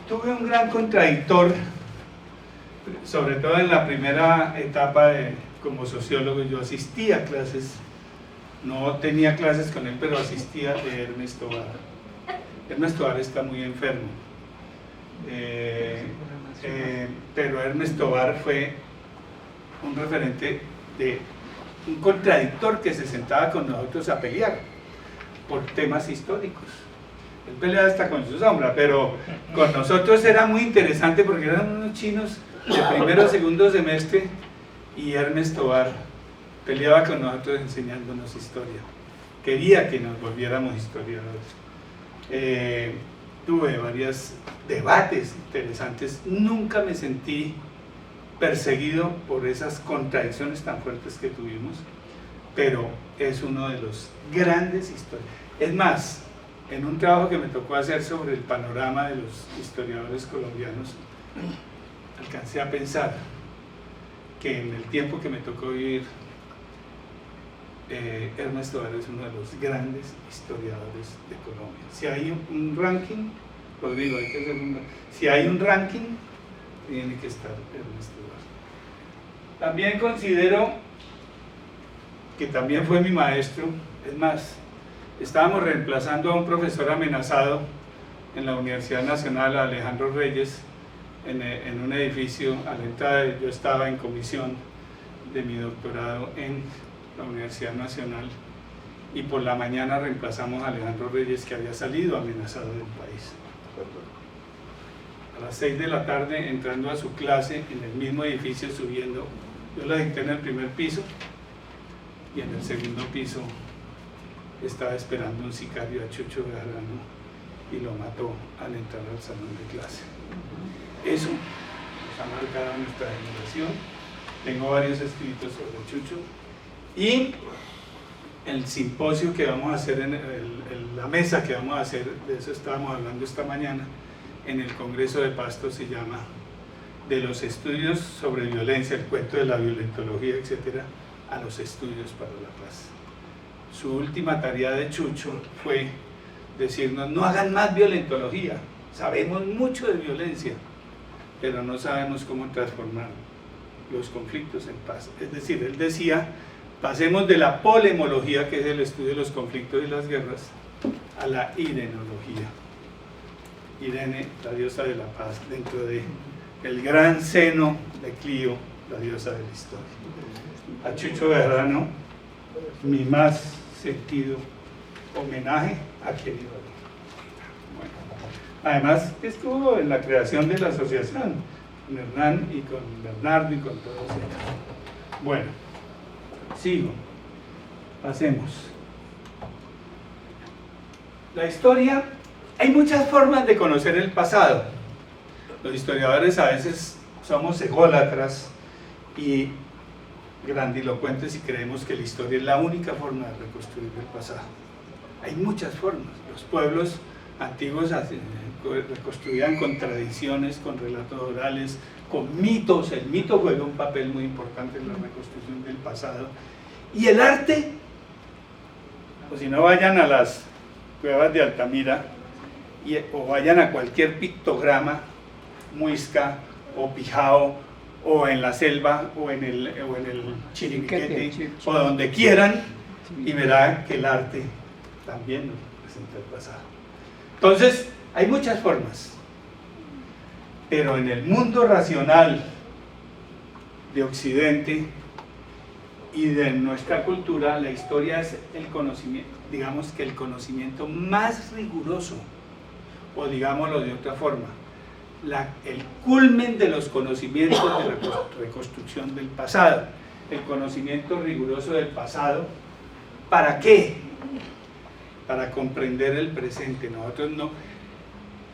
tuve un gran contradictor, sobre todo en la primera etapa como sociólogo. Yo asistía a clases, no tenía clases con él, pero asistía de Ernest Tovar. Ernest Tovar está muy enfermo, pero Ernest Tovar fue un referente un contradictor que se sentaba con nosotros a pelear por temas históricos. Él peleaba hasta con su sombra, pero con nosotros era muy interesante porque eran unos chinos de primero o segundo semestre, y Ernest Tovar peleaba con nosotros enseñándonos historia. Quería que nos volviéramos historiadores. Tuve varios debates interesantes. Nunca me sentí perseguido por esas contradicciones tan fuertes que tuvimos, pero es uno de los grandes historiadores. Es más, en un trabajo que me tocó hacer sobre el panorama de los historiadores colombianos, alcancé a pensar que en el tiempo que me tocó vivir, Ernest Tovar es uno de los grandes historiadores de Colombia. Si hay un ranking, Rodrigo, hay que hacer si hay un ranking, tiene que estar Ernest Tovar. También considero que también fue mi maestro. Es más, estábamos reemplazando a un profesor amenazado en la Universidad Nacional, Alejandro Reyes, en un edificio a la entrada. Yo estaba en comisión de mi doctorado en la Universidad Nacional, y por la mañana reemplazamos a Alejandro Reyes, que había salido amenazado del país. A las 6 de la tarde, entrando a su clase en el mismo edificio, subiendo, yo la dicté en el primer piso, y en el segundo piso estaba esperando un sicario a Chucho Bejarano y lo mató al entrar al salón de clase. Eso nos ha marcado nuestra generación. Tengo varios escritos sobre Chucho, y el simposio que vamos a hacer, la mesa que vamos a hacer, de eso estábamos hablando esta mañana, en el Congreso de Pasto, se llama "De los estudios sobre violencia, el cuento de la violentología, etcétera, a los estudios para la paz". Su última tarea de Chucho fue decirnos: no hagan más violentología, sabemos mucho de violencia, pero no sabemos cómo transformar los conflictos en paz. Es decir, él decía: pasemos de la polemología, que es el estudio de los conflictos y las guerras, a la irenología. Irene, la diosa de la paz, dentro del gran seno de Clio, la diosa de la historia. A Chucho Bejarano, mi más sentido homenaje, a querido amigo. Bueno, además estuvo en la creación de la asociación con Hernán y con Bernardo y con todos ellos. Bueno, sigo, pasemos. La historia, hay muchas formas de conocer el pasado. Los historiadores a veces somos ególatras y grandilocuentes y creemos que la historia es la única forma de reconstruir el pasado. Hay muchas formas. Los pueblos antiguos reconstruían con tradiciones, con relatos orales, con mitos. El mito juega un papel muy importante en la reconstrucción del pasado. Y el arte, o si no, vayan a las cuevas de Altamira o vayan a cualquier pictograma, muisca o pijao, o en la selva o en el Chiribiquete, o donde quieran, y verán que el arte también nos representa el pasado. Entonces, hay muchas formas, pero en el mundo racional de Occidente y de nuestra cultura, la historia es el conocimiento, digamos que el conocimiento más riguroso, o digámoslo de otra forma, el culmen de los conocimientos de la reconstrucción del pasado, el conocimiento riguroso del pasado. ¿Para qué? Para comprender el presente. Nosotros no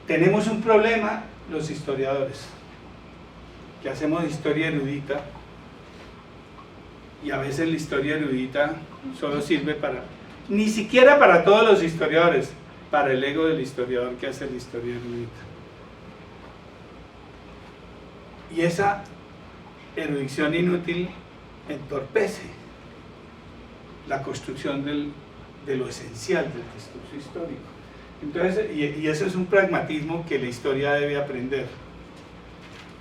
tenemos un problema, los historiadores, que hacemos historia erudita, y a veces la historia erudita solo sirve ni siquiera para todos los historiadores, para el ego del historiador que hace la historia erudita. Y esa erudición inútil entorpece la construcción de lo esencial del discurso histórico. Entonces, y eso es un pragmatismo que la historia debe aprender.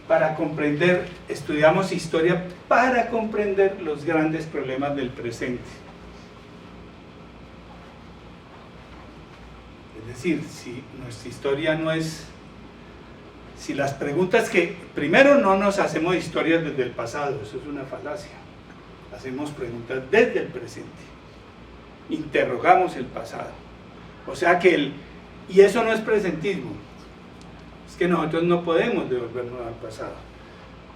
Para comprender, estudiamos historia para comprender los grandes problemas del presente. Es decir, si nuestra historia no es... Si las preguntas que... Primero, no nos hacemos historias desde el pasado, eso es una falacia. Hacemos preguntas desde el presente. Interrogamos el pasado. O sea que y eso no es presentismo. Es que nosotros no podemos devolvernos al pasado.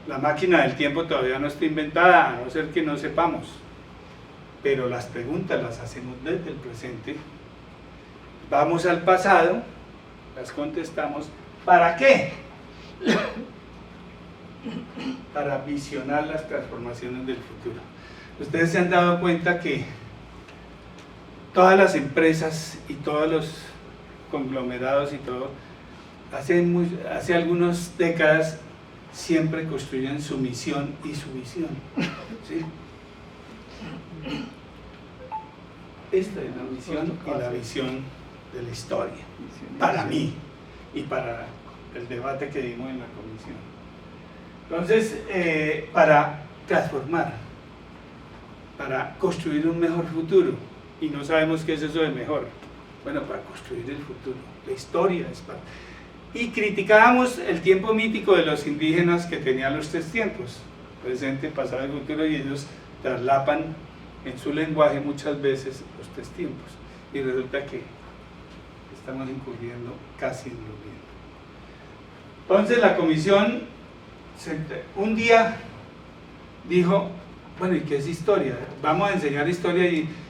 La máquina del tiempo todavía no está inventada, a no ser que no sepamos. Pero las preguntas las hacemos desde el presente. Vamos al pasado, las contestamos. ¿Para qué? Para visionar las transformaciones del futuro. Ustedes se han dado cuenta que todas las empresas y todos los conglomerados y todo, hace algunas décadas siempre construyen su misión y su visión. ¿Sí? Esta es la misión y la visión de la historia, para mí y para el debate que dimos en la comisión. Entonces, para transformar, para construir un mejor futuro, y no sabemos qué es eso de mejor, bueno, para construir el futuro, la historia es para... Y criticábamos el tiempo mítico de los indígenas que tenían los 3 tiempos, presente, pasado y futuro, y ellos traslapan en su lenguaje muchas veces los 3 tiempos, y resulta que estamos incurriendo casi en lo mismo. Entonces la comisión un día dijo, bueno, ¿y qué es historia? Vamos a enseñar historia,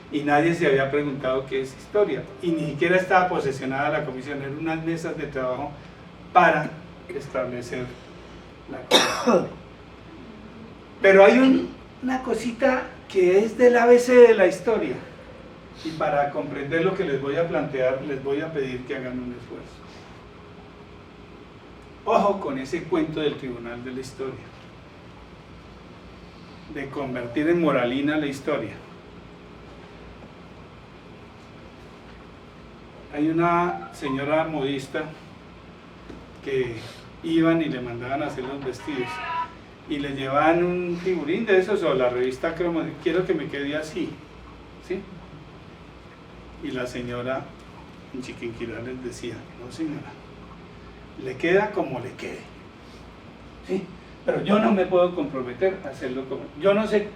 y nadie se había preguntado qué es historia, y ni siquiera estaba posesionada la comisión, eran unas mesas de trabajo para establecer la comisión. Pero hay una cosita que es del ABC de la historia, y para comprender lo que les voy a plantear, les voy a pedir que hagan un esfuerzo. Ojo con ese cuento del Tribunal de la Historia, de convertir en moralina la historia. Hay una señora modista que iban y le mandaban a hacer los vestidos y le llevaban un figurín de esos o la revista Cromo, quiero que me quede así, ¿sí? Y la señora en Chiquinquirá les decía, no señora, le queda como le quede, ¿sí? Pero yo no me puedo comprometer a hacerlo como... Yo no sé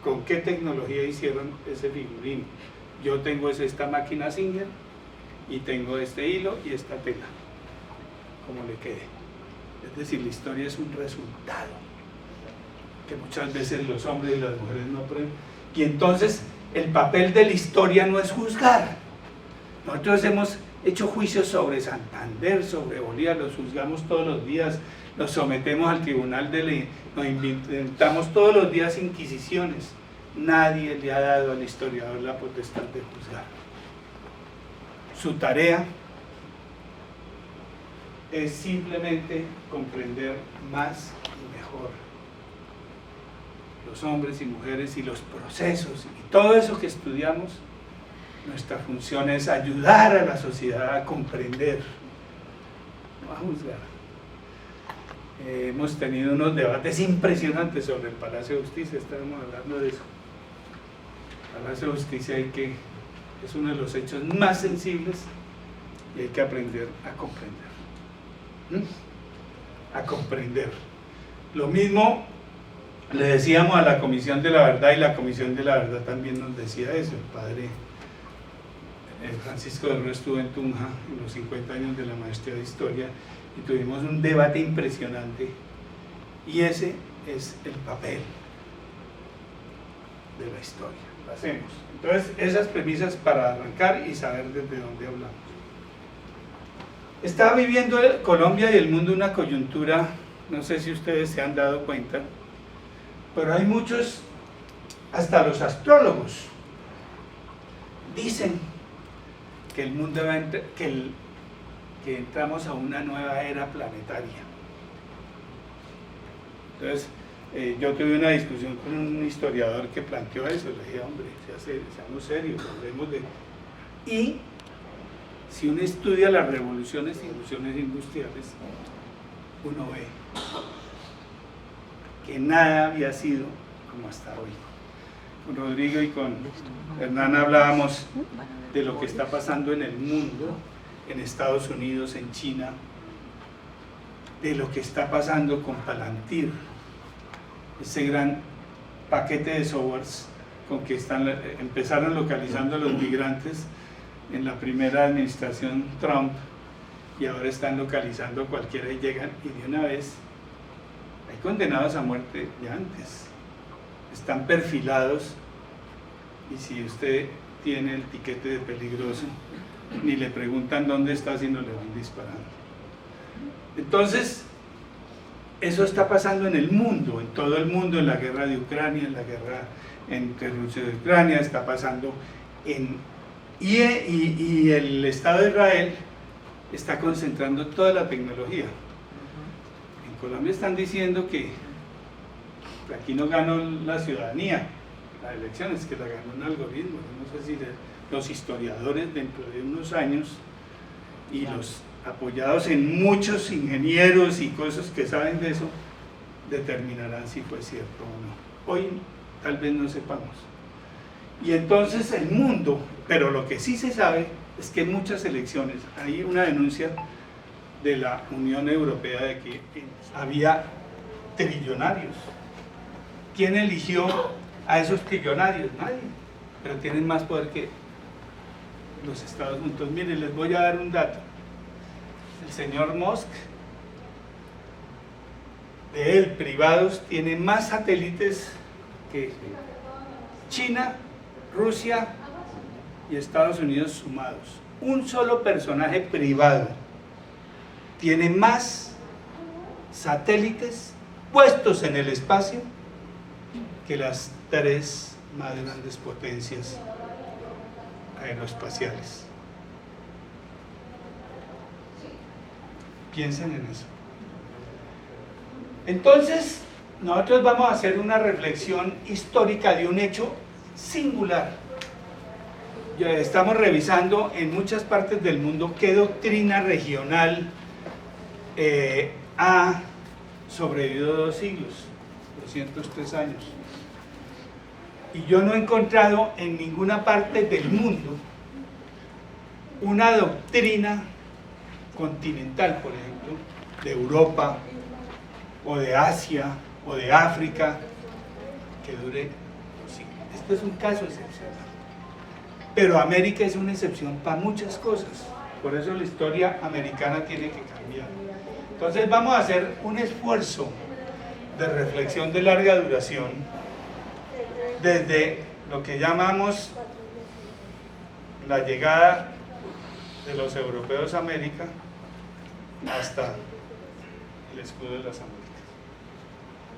con qué tecnología hicieron ese figurín. Yo tengo esta máquina Singer y tengo este hilo y esta tela, como le quede. Es decir, la historia es un resultado que muchas veces los hombres y las mujeres no aprenden. Y entonces el papel de la historia no es juzgar. Nosotros hemos hecho juicios sobre Santander, sobre Bolívar, los juzgamos todos los días, los sometemos al tribunal de ley, nos inventamos todos los días inquisiciones. Nadie le ha dado al historiador la potestad de juzgar. Su tarea es simplemente comprender más y mejor los hombres y mujeres y los procesos y todo eso que estudiamos. Nuestra función es ayudar a la sociedad a comprender, no a juzgar. Hemos tenido unos debates impresionantes sobre el Palacio de Justicia, estábamos hablando de eso. El Palacio de Justicia es uno de los hechos más sensibles y hay que aprender a comprender. A comprender. Lo mismo le decíamos a la Comisión de la Verdad, y la Comisión de la Verdad también nos decía eso. El padre Francisco del Río estuvo en Tunja en los 50 años de la maestría de Historia y tuvimos un debate impresionante, y ese es el papel de la historia. Lo hacemos. Entonces, esas premisas para arrancar y saber desde dónde hablamos. Está viviendo Colombia y el mundo una coyuntura, no sé si ustedes se han dado cuenta, pero hay muchos, hasta los astrólogos, dicen que el mundo va a que entramos a una nueva era planetaria. Entonces, yo tuve una discusión con un historiador que planteó eso. Le dije, hombre, seamos serios, hablemos de... Y si uno estudia las revoluciones y ilusiones industriales, uno ve que nada había sido como hasta hoy. Con Rodrigo y con Hernán hablábamos de lo que está pasando en el mundo, en Estados Unidos, en China, de lo que está pasando con Palantir, ese gran paquete de softwares con que empezaron localizando a los migrantes en la primera administración Trump y ahora están localizando a cualquiera y llegan y de una vez hay condenados a muerte de antes, están perfilados y si usted tiene el tiquete de peligroso ni le preguntan dónde está sino le van disparando. Entonces eso está pasando en el mundo, en todo el mundo, en la guerra de Ucrania, en la guerra entre Rusia y Ucrania, está pasando y el Estado de Israel está concentrando toda la tecnología. En Colombia están diciendo que aquí no ganó la ciudadanía, las elecciones, que la ganó un algoritmo. No sé si los historiadores dentro de unos años y los apoyados en muchos ingenieros y cosas que saben de eso, determinarán si fue cierto o no. Hoy tal vez no sepamos. Y entonces el mundo, pero lo que sí se sabe es que en muchas elecciones hay una denuncia de la Unión Europea de que había trillonarios. ¿Quién eligió a esos trillonarios? Nadie, pero tienen más poder que los Estados Unidos. Miren, les voy a dar un dato. El señor Musk, de él privados, tiene más satélites que China, Rusia y Estados Unidos sumados. Un solo personaje privado tiene más satélites puestos en el espacio que las 3 más grandes potencias aeroespaciales. Piensen en eso. Entonces, nosotros vamos a hacer una reflexión histórica de un hecho singular. Ya estamos revisando en muchas partes del mundo qué doctrina regional ha sobrevivido 2 siglos, 203 años. Y yo no he encontrado en ninguna parte del mundo una doctrina continental, por ejemplo, de Europa o de Asia o de África que dure 2 siglos. Este es un caso excepcional. Pero América es una excepción para muchas cosas. Por eso la historia americana tiene que cambiar. Entonces vamos a hacer un esfuerzo de reflexión de larga duración desde lo que llamamos la llegada de los europeos a América hasta el escudo de las Américas.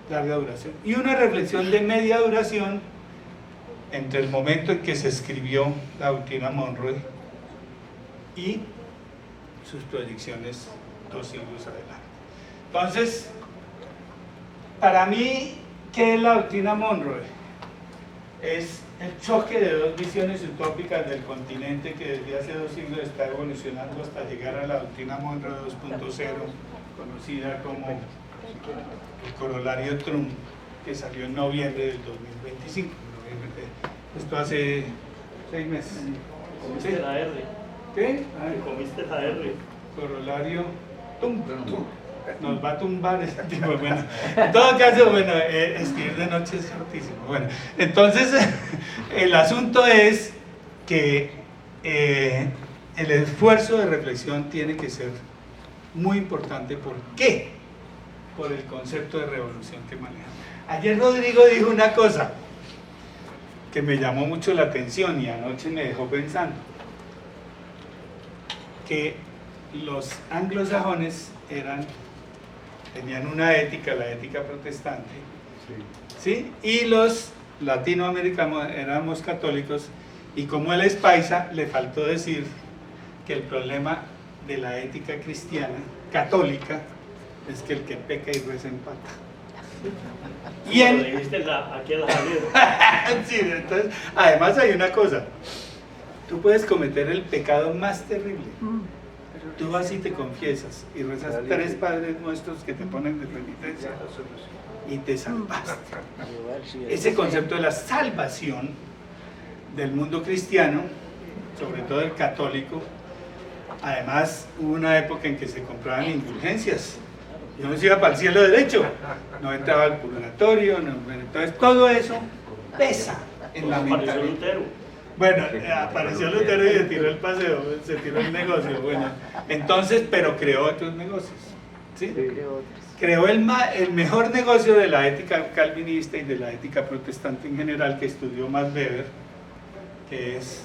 Larga duración. Y una reflexión de media duración entre el momento en que se escribió la doctrina Monroe y sus proyecciones 2 siglos adelante. Entonces, para mí, ¿qué es la doctrina Monroe? Es el choque de 2 visiones utópicas del continente que desde hace 2 siglos está evolucionando hasta llegar a la doctrina Monroe 2.0, conocida como el corolario Trump, que salió en noviembre del 2025. Esto hace 6 meses. Comiste ¿Sí? la R. ¿Qué? Comiste la R. Corolario Trump. Nos va a tumbar ese tipo. Bueno, en todo caso, bueno, escribir de noche es fortísimo. Bueno, entonces el asunto es que el esfuerzo de reflexión tiene que ser muy importante. ¿Por qué? Por el concepto de revolución que maneja. Ayer Rodrigo dijo una cosa que me llamó mucho la atención y anoche me dejó pensando, que los anglosajones tenían una ética, la ética protestante, ¿sí? Y los latinoamericanos éramos católicos, y como él es paisa, le faltó decir que el problema de la ética cristiana, católica, es que el que peca y reza empata. Y Lo dijiste aquí a la salida. sí, entonces, además hay una cosa, tú puedes cometer el pecado más terrible. Tú vas y te confiesas y rezas 3 Padres Nuestros que te ponen de penitencia y te salvaste. Ese concepto de la salvación del mundo cristiano, sobre todo el católico, además hubo una época en que se compraban indulgencias y uno se iba para el cielo derecho, no entraba al purgatorio, entonces todo eso pesa en la mentalidad. Bueno, apareció Lutero y se tiró el paseo, se tiró el negocio, bueno, entonces, pero creó otros negocios, ¿sí? Creó el mejor negocio de la ética calvinista y de la ética protestante en general, que estudió Max Weber, que es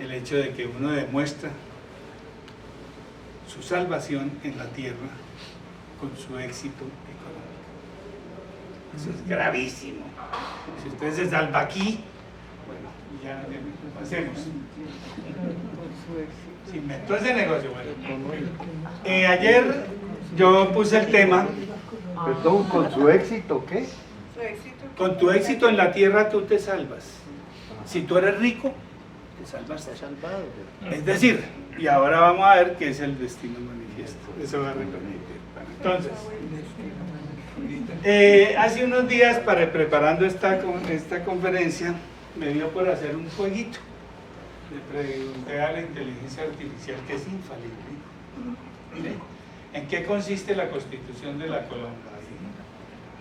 el hecho de que uno demuestra su salvación en la tierra con su éxito económico. Eso es gravísimo. Si usted se salva aquí, bueno, ya pasemos. Se inventó ese negocio. Bueno. Ayer yo puse el tema. Perdón, ¿con su éxito qué? Con tu éxito en la tierra tú te salvas. Si tú eres rico, te salvas. Es decir, y ahora vamos a ver qué es el destino manifiesto. Eso va a repetir. Entonces, hace unos días, preparando esta conferencia, me dio por hacer un jueguito. Le pregunté a la inteligencia artificial, que es infalible, mire, ¿en qué consiste la Constitución de la Colombia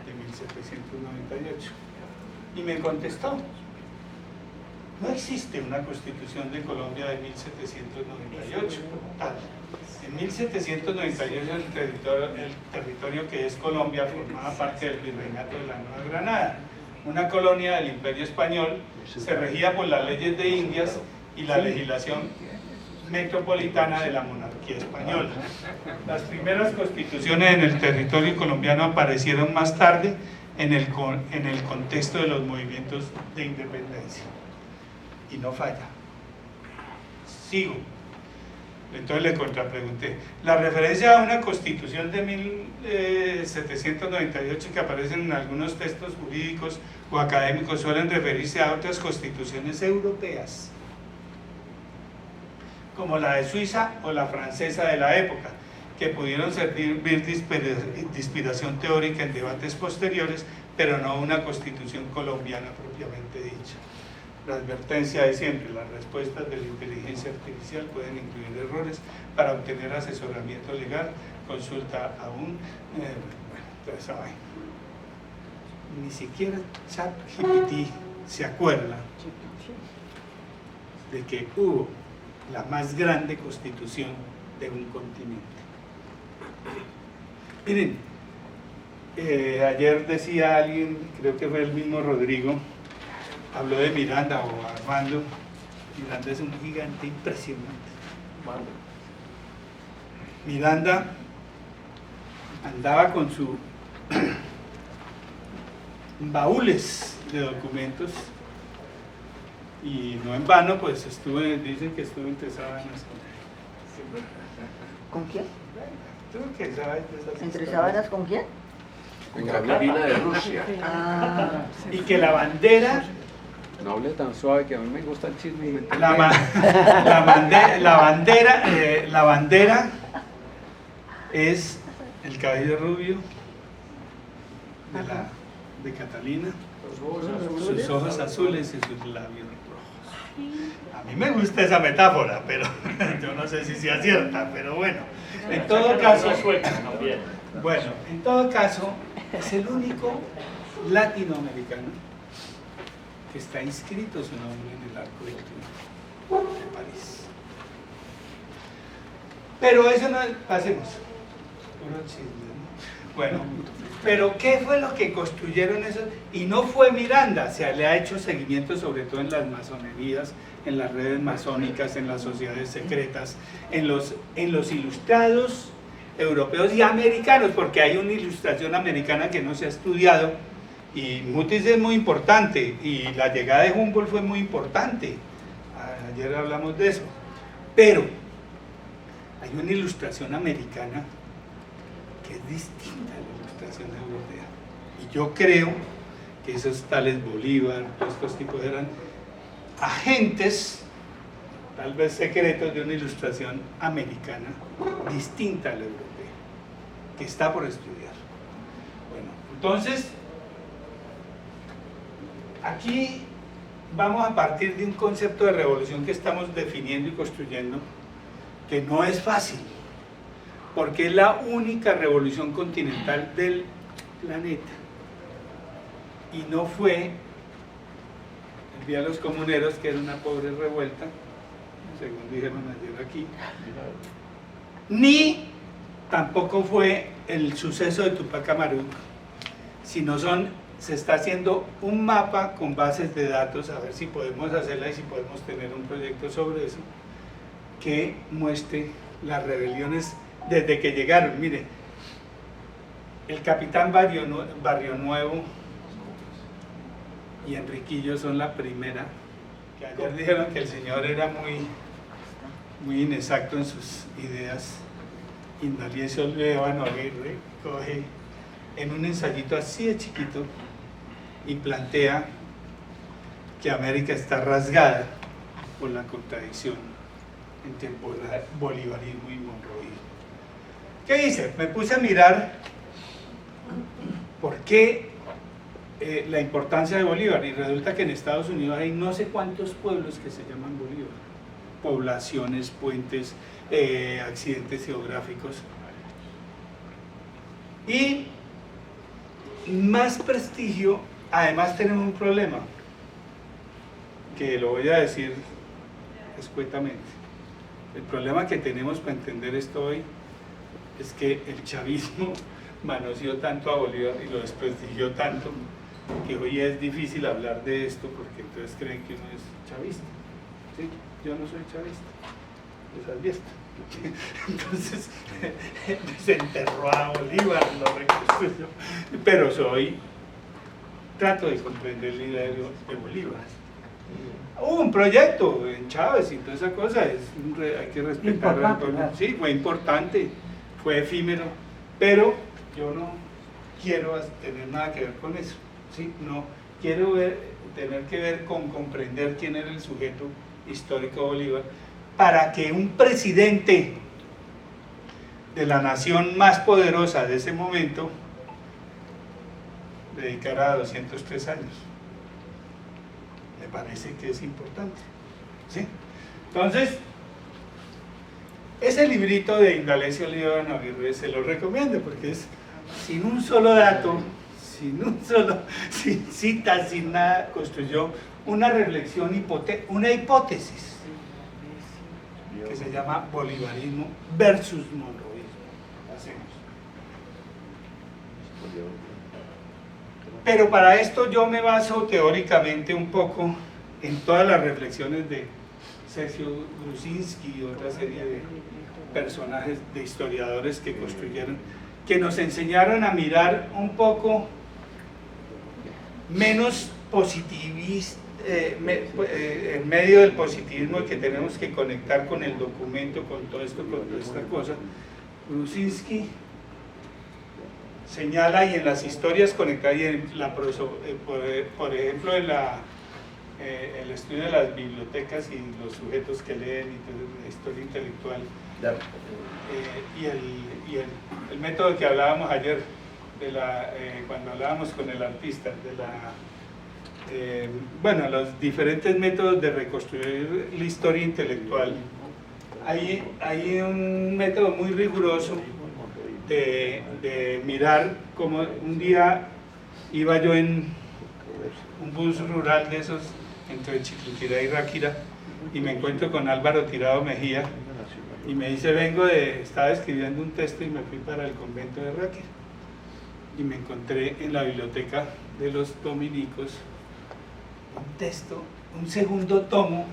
de 1798? Y me contestó: no existe una Constitución de Colombia de 1798. En 1798 el territorio que es Colombia formaba parte del Virreinato de la Nueva Granada, una colonia del Imperio Español. Se regía por las leyes de Indias y la legislación metropolitana de la monarquía española. Las primeras constituciones en el territorio colombiano aparecieron más tarde en el contexto de los movimientos de independencia. Y no falla. Sigo. Entonces le contrapregunté. La referencia a una constitución de 1798 que aparecen en algunos textos jurídicos o académicos suelen referirse a otras constituciones europeas, como la de Suiza o la francesa de la época, que pudieron servir de inspiración teórica en debates posteriores, pero no una constitución colombiana propiamente dicha. La advertencia de siempre: las respuestas de la inteligencia artificial pueden incluir errores. Para obtener asesoramiento legal, consulta a un... ustedes saben. Ni siquiera ChatGPT se acuerda de que hubo la más grande constitución de un continente. Miren, ayer decía alguien, creo que fue el mismo Rodrigo, habló de Miranda o Armando. Miranda es un gigante impresionante. Miranda andaba con sus baúles de documentos y no en vano, pues dicen que estuvo entre sábanas. ¿Con quién? ¿Tú qué sabes de esas ¿Entre historias? sábanas con quién? Con Carolina de Rusia. Ah, Y que la bandera, No hable tan suave, que a mí me gusta el chisme. la bandera es el cabello rubio de Catalina, sus ojos azules y sus labios rojos. A mí me gusta esa metáfora, pero yo no sé si sea cierta, pero bueno, en todo caso, en todo caso, es el único latinoamericano que está inscrito su nombre en el Arco del Triunfo de París. Pero eso no, pasemos. Puro chisme, ¿no? Bueno, pero ¿qué fue lo que construyeron eso? Y no fue Miranda, se le ha hecho seguimiento sobre todo en las masonerías, en las redes masónicas, en las sociedades secretas, en los ilustrados europeos y americanos, porque hay una ilustración americana que no se ha estudiado, y Mutis es muy importante, y la llegada de Humboldt fue muy importante. Ayer hablamos de eso, pero hay una ilustración americana que es distinta a la ilustración europea, y yo creo que esos tales Bolívar, todos estos tipos eran agentes, tal vez secretos, de una ilustración americana distinta a la europea, que está por estudiar. Bueno, entonces, aquí vamos a partir de un concepto de revolución que estamos definiendo y construyendo, que no es fácil, porque es la única revolución continental del planeta. Y no fue el Día de los Comuneros, que era una pobre revuelta, según dijeron ayer aquí, ni tampoco fue el suceso de Tupac Amaru, sino se está haciendo un mapa con bases de datos, a ver si podemos hacerla y si podemos tener un proyecto sobre eso, que muestre las rebeliones desde que llegaron. Mire, el capitán Barrio Nuevo y Enriquillo son la primera, que ayer dijeron que el señor era muy inexacto en sus ideas. Indalecio Lévano Aguirre coge en un ensayito así de chiquito y plantea que América está rasgada por la contradicción entre bolivarismo y monroísmo. ¿Qué hice? Me puse a mirar por qué la importancia de Bolívar, y resulta que en Estados Unidos hay no sé cuántos pueblos que se llaman Bolívar, poblaciones, puentes, accidentes geográficos, y más prestigio. Además tenemos un problema que lo voy a decir escuetamente. El problema que tenemos para entender esto hoy es que el chavismo manoseó tanto a Bolívar y lo desprestigió tanto que hoy es difícil hablar de esto, porque entonces creen que uno es chavista. ¿Sí? Yo no soy chavista, yo soy fiesta. Entonces desenterró a Bolívar, lo reconstruyó, pero trato de comprender la idea de Bolívar. Hubo un proyecto en Chávez y toda esa cosa, hay que respetar. Sí, fue importante, fue efímero, pero yo no quiero tener nada que ver con eso. ¿Sí? No quiero tener que ver con comprender quién era el sujeto histórico de Bolívar, para que un presidente de la nación más poderosa de ese momento dedicara 203 años. Me parece que es importante. ¿Sí? Entonces, ese librito de Indalecio Lévano Aguirre se lo recomiendo, porque es sin un solo dato, sin citas, sin nada, construyó una reflexión, una hipótesis que se llama bolivarismo versus monroísmo. Hacemos. Pero para esto yo me baso teóricamente un poco en todas las reflexiones de Sergio Grusinski y otra serie de personajes, de historiadores que construyeron, que nos enseñaron a mirar un poco menos positivista, en medio del positivismo, que tenemos que conectar con el documento, con todo esto, con toda esta cosa. Grusinski señala, y en las historias conectadas, y en por ejemplo en el estudio de las bibliotecas y los sujetos que leen y la historia intelectual, y el método que hablábamos ayer, cuando hablábamos con el artista, los diferentes métodos de reconstruir la historia intelectual. Hay un método muy riguroso de mirar, como un día iba yo en un bus rural de esos entre Chiquinquirá y Ráquira, y me encuentro con Álvaro Tirado Mejía, y me dice, estaba escribiendo un texto y me fui para el convento de Ráquira, y me encontré en la biblioteca de los dominicos un texto, un segundo tomo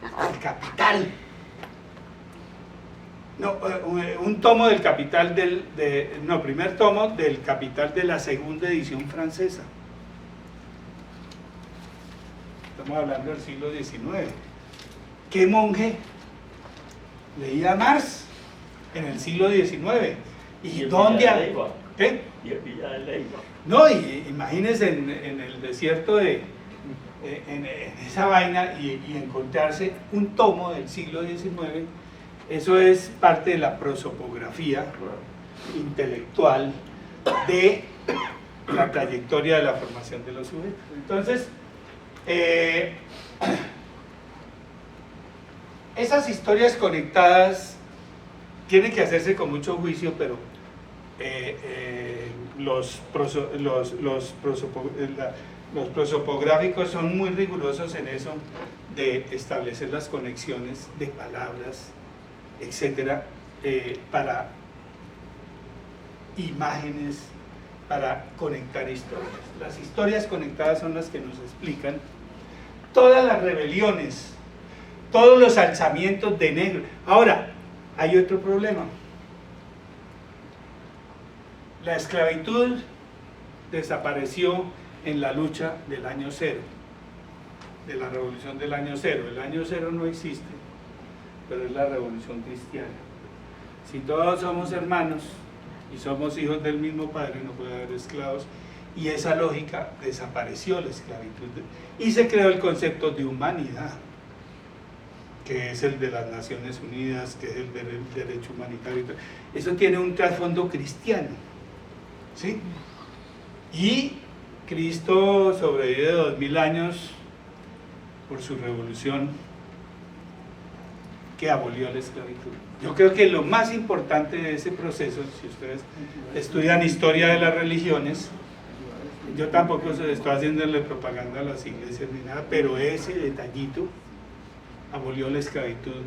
del Capital. No, un tomo del Capital primer tomo del Capital de la segunda edición francesa. Estamos hablando del siglo XIX. ¿Qué monje leía Marx en el siglo XIX? ¿Y dónde? ¿Qué? Y el Villa de Leyva. No, y imagínense en el desierto de en esa vaina y encontrarse un tomo del siglo XIX, eso es parte de la prosopografía intelectual de la trayectoria de la formación de los sujetos. Entonces, esas historias conectadas tienen que hacerse con mucho juicio, pero los prosopográficos son muy rigurosos en eso de establecer las conexiones de palabras, etcétera, para imágenes, para conectar historias. Las historias conectadas son las que nos explican todas las rebeliones, todos los alzamientos de negro. Ahora, hay otro problema. La esclavitud desapareció en la lucha del año cero, de la revolución del año cero. El año cero no existe, pero es la revolución cristiana. Si todos somos hermanos y somos hijos del mismo padre, no puede haber esclavos, y esa lógica desapareció la esclavitud y se creó el concepto de humanidad, que es el de las Naciones Unidas, que es el del derecho humanitario. Eso tiene un trasfondo cristiano, ¿sí? Y Cristo sobrevive 2000 años por su revolución que abolió la esclavitud. Yo creo que lo más importante de ese proceso, si ustedes estudian historia de las religiones, yo tampoco estoy haciéndole propaganda a las iglesias ni nada, pero ese detallito abolió la esclavitud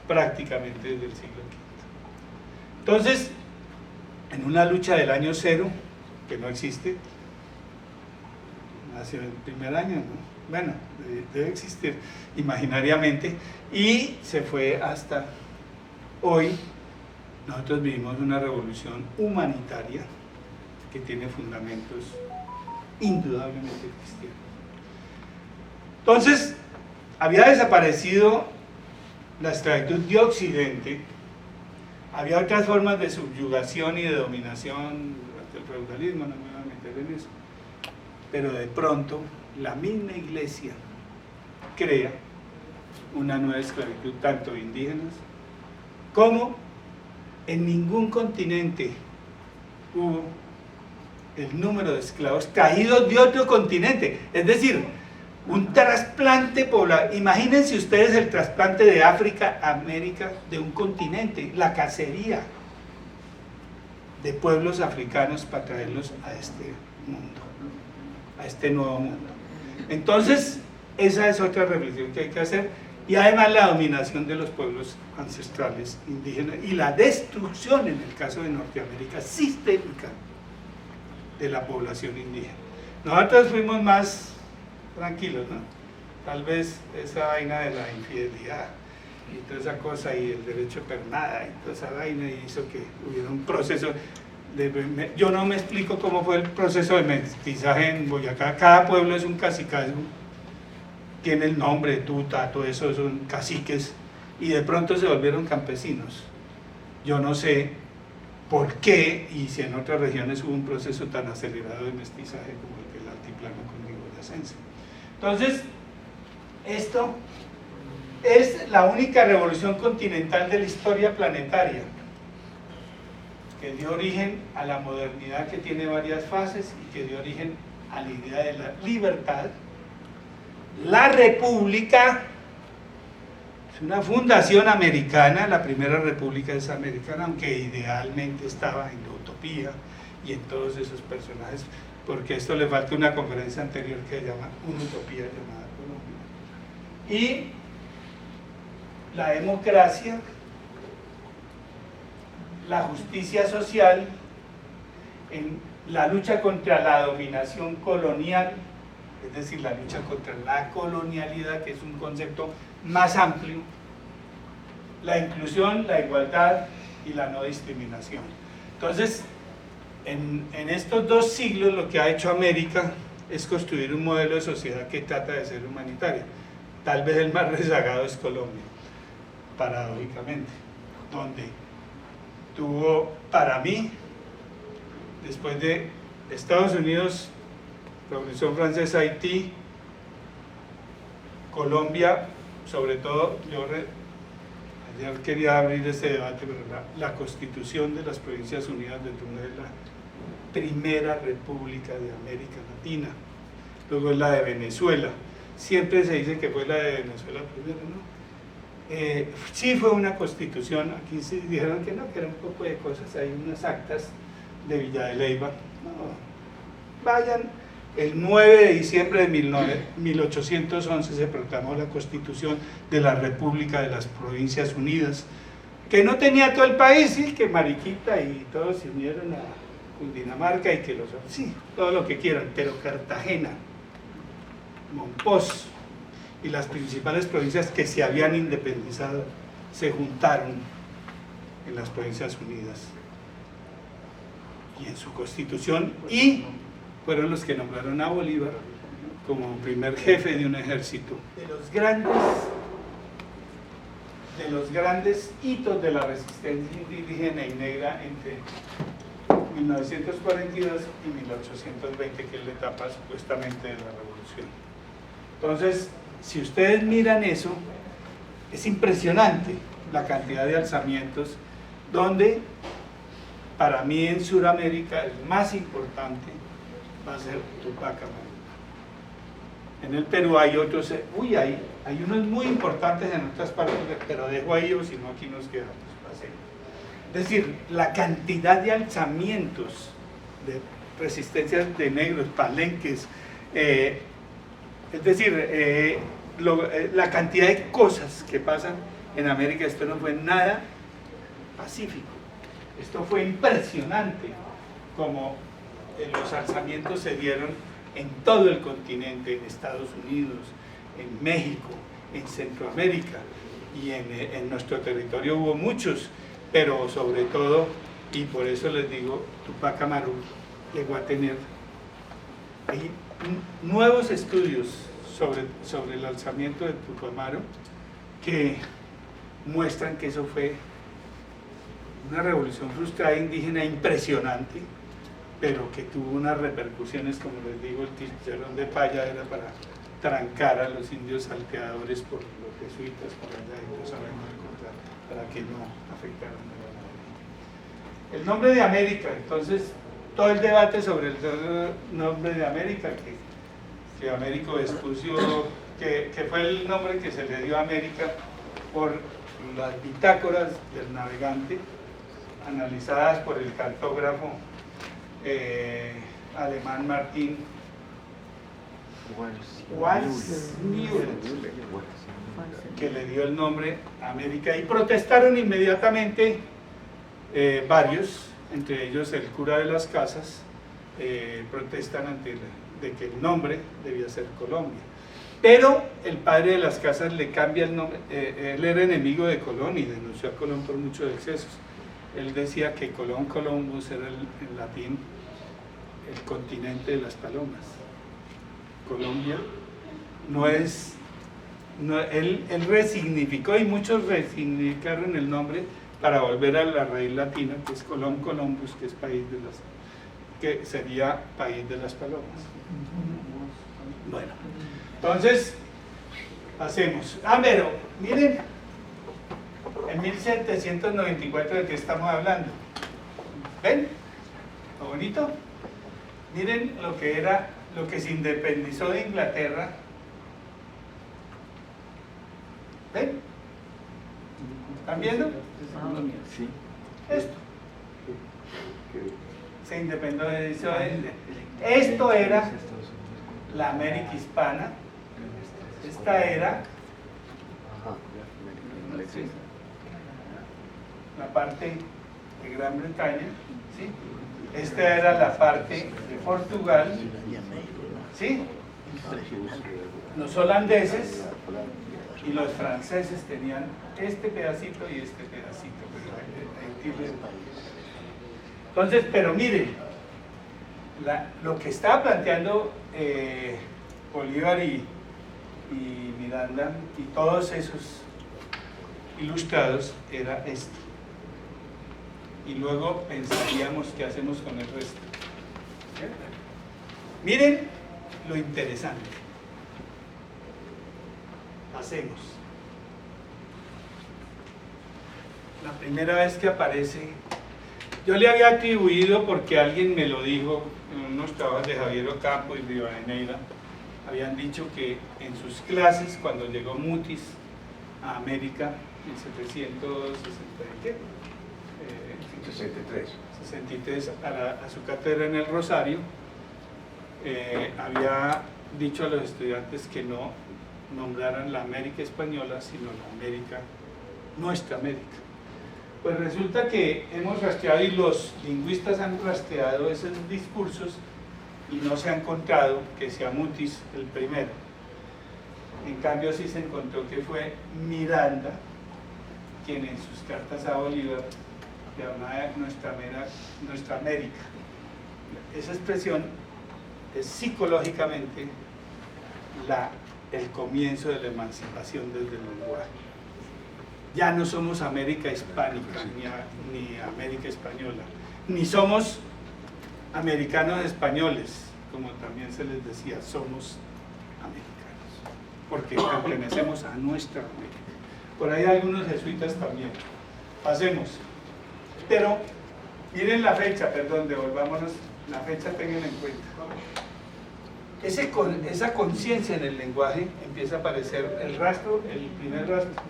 prácticamente desde el siglo V. Entonces, en una lucha del año cero, que no existe, nació el primer año, ¿no? Bueno, debe existir imaginariamente, y se fue hasta hoy. Nosotros vivimos una revolución humanitaria que tiene fundamentos indudablemente cristianos. Entonces, había desaparecido la esclavitud de Occidente, había otras formas de subyugación y de dominación durante el feudalismo, no me voy a meter en eso, pero de pronto la misma iglesia crea una nueva esclavitud, tanto de indígenas como en ningún continente hubo el número de esclavos traídos de otro continente, es decir, un trasplante poblacional. Imagínense ustedes el trasplante de África a América de un continente, la cacería de pueblos africanos para traerlos a este mundo, a este nuevo mundo. Entonces, esa es otra reflexión que hay que hacer, y además la dominación de los pueblos ancestrales indígenas y la destrucción, en el caso de Norteamérica, sistémica de la población indígena. Nosotros fuimos más tranquilos, ¿no? Tal vez esa vaina de la infidelidad y toda esa cosa y el derecho de pernada y toda esa vaina hizo que hubiera un proceso de... Yo no me explico cómo fue el proceso de mestizaje en Boyacá. Cada pueblo es un cacicazgo, tiene el nombre, tuta, todo eso son caciques, y de pronto se volvieron campesinos. Yo no sé por qué, y si en otras regiones hubo un proceso tan acelerado de mestizaje como el del altiplano cundiboyacense. Entonces, esto es la única revolución continental de la historia planetaria, que dio origen a la modernidad, que tiene varias fases, y que dio origen a la idea de la libertad. La república es una fundación americana, la primera república es americana, aunque idealmente estaba en la utopía y en todos esos personajes, porque a esto le falta una conferencia anterior que se llama Una utopía llamada Colombia. Y la democracia, la justicia social, en la lucha contra la dominación colonial, es decir, la lucha contra la colonialidad, que es un concepto más amplio, la inclusión, la igualdad y la no discriminación. Entonces, en estos dos siglos lo que ha hecho América es construir un modelo de sociedad que trata de ser humanitaria. Tal vez el más rezagado es Colombia, paradójicamente, donde tuvo, para mí, después de Estados Unidos, Revolución Francesa, Haití, Colombia, sobre todo, ayer quería abrir ese debate, pero la Constitución de las Provincias Unidas del Tundra es la primera república de América Latina, luego es la de Venezuela, siempre se dice que fue la de Venezuela primero, ¿no? Sí fue una constitución, aquí se dijeron que no, que era un poco de cosas, hay unas actas de Villa de Leyva, no, vayan, el 9 de diciembre de 1811 se proclamó la Constitución de la República de las Provincias Unidas, que no tenía todo el país, sí, que Mariquita y todos se unieron a Cundinamarca y que sí, todo lo que quieran, pero Cartagena, Monpós y las principales provincias que se habían independizado se juntaron en las Provincias Unidas y en su constitución, y fueron los que nombraron a Bolívar como primer jefe de un ejército. De los grandes hitos de la resistencia indígena y negra entre 1942 y 1820, que es la etapa supuestamente de la revolución. Entonces, si ustedes miran eso, es impresionante la cantidad de alzamientos, donde para mí en Sudamérica el más importante va a ser Tupac Amaru. En el Perú hay otros, hay unos muy importantes en otras partes, pero dejo ahí o si no aquí nos quedamos. Es decir, la cantidad de alzamientos, de resistencias de negros, palenques, es decir, la cantidad de cosas que pasan en América, esto no fue nada pacífico, esto fue impresionante, como los alzamientos se dieron en todo el continente, en Estados Unidos, en México, en Centroamérica, y en nuestro territorio hubo muchos, pero sobre todo, y por eso les digo, Tupac Amaru llegó a tener nuevos estudios sobre el alzamiento de Tupac Amaru que muestran que eso fue una revolución frustrada indígena impresionante, pero que tuvo unas repercusiones, como les digo, el chicharrón de paya era para trancar a los indios salteadores por los jesuitas, por allá, y no sabemos encontrar, para que no afectaran a la América. El nombre de América, entonces, todo el debate sobre el nombre de América, que Américo Vespucio, que fue el nombre que se le dio a América por las bitácoras del navegante, analizadas por el cartógrafo alemán Martin Walsmüller, que le dio el nombre América, y protestaron inmediatamente varios, entre ellos el cura de las Casas, protestan de que el nombre debía ser Colombia. Pero el padre de las Casas le cambia el nombre, él era enemigo de Colón y denunció a Colón por muchos excesos. Él decía que Colón Columbus era en latín el continente de las palomas. Colombia no es, él resignificó, y muchos resignificaron el nombre para volver a la raíz latina, que es Colón Columbus, que es que sería país de las palomas. Bueno, entonces hacemos. Pero miren, en 1794, ¿de qué estamos hablando? ¿Ven? ¿Lo bonito? Miren lo que se independizó de Inglaterra. ¿Ven? ¿Están viendo? Sí. Esto. Se independizó esto era la América hispana. Esta era la parte de Gran Bretaña, ¿sí? Esta era la parte de Portugal, ¿sí? Los holandeses y los franceses tenían este pedacito y este pedacito. Entonces, pero miren, lo que estaba planteando Bolívar y Miranda y todos esos ilustrados era esto. Y luego pensaríamos qué hacemos con el resto. Miren lo interesante. Pasemos. La primera vez que aparece, yo le había atribuido, porque alguien me lo dijo en unos trabajos de Javier Ocampo y Rivadeneira, habían dicho que en sus clases, cuando llegó Mutis a América en 63 a su cátedra en el Rosario, había dicho a los estudiantes que no nombraran la América española, sino la América, nuestra América. Pues resulta que hemos rastreado, y los lingüistas han rastreado esos discursos, y no se ha encontrado que sea Mutis el primero. En cambio sí se encontró que fue Miranda quien en sus cartas a Bolívar llamaba nuestra América. Esa expresión es psicológicamente el comienzo de la emancipación desde el lenguaje. Ya no somos América hispánica ni América española, ni somos americanos españoles, como también se les decía, somos americanos, porque pertenecemos a nuestra América. Por ahí algunos jesuitas también. Pasemos. Pero miren la fecha, perdón, devolvámonos, la fecha tengan en cuenta. Esa conciencia en el lenguaje empieza a aparecer el primer rastro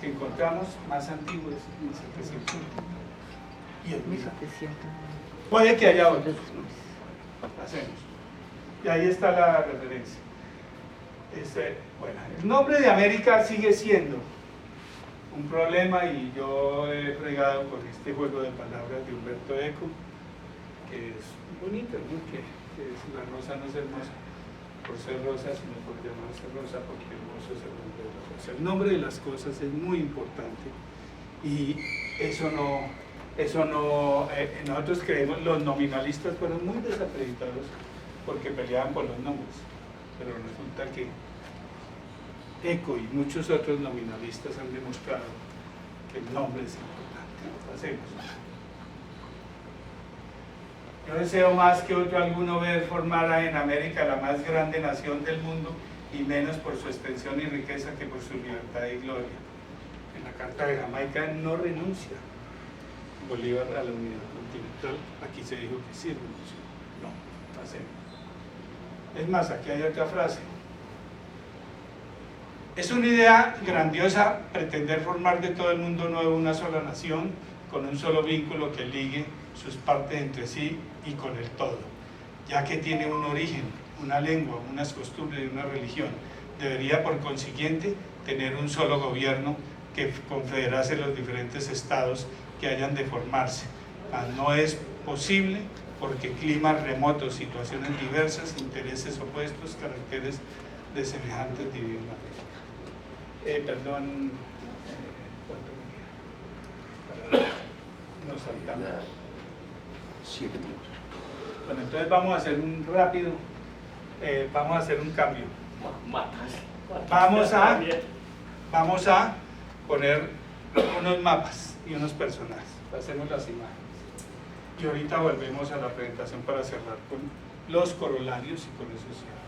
que encontramos más antiguo es 1700. Y el 1700. Puede que haya otros. Hacemos. Y ahí está la referencia. Bueno, el nombre de América sigue siendo un problema, y yo he fregado con este juego de palabras de Humberto Eco, que es bonito, ¿no? Que es la rosa no es hermosa por ser rosa, sino por llamarse rosa, porque hermoso es el nombre de la rosa. El nombre de las cosas es muy importante, y nosotros creemos, los nominalistas fueron muy desacreditados porque peleaban por los nombres, pero resulta que Eco y muchos otros nominalistas han demostrado que el nombre es importante. Pasemos. Yo deseo más que otro alguno ver formar en América la más grande nación del mundo, y menos por su extensión y riqueza que por su libertad y gloria. En la Carta de Jamaica no renuncia Bolívar a la unidad continental. Aquí se dijo que sí renunció. No, pasemos. Es más, aquí hay otra frase. Es una idea grandiosa pretender formar de todo el mundo nuevo una sola nación, con un solo vínculo que ligue sus partes entre sí y con el todo, ya que tiene un origen, una lengua, unas costumbres y una religión. Debería, por consiguiente, tener un solo gobierno que confederase los diferentes estados que hayan de formarse. Mas no es posible porque climas remotos, situaciones diversas, intereses opuestos, caracteres de semejantes divididos. Perdón, ¿cuánto me queda? Nos saltamos. 7 minutos. Bueno, entonces vamos a hacer un rápido, vamos a hacer un cambio. Vamos a poner unos mapas y unos personajes. Hacemos las imágenes. Y ahorita volvemos a la presentación para cerrar con los corolarios, y con eso cierro.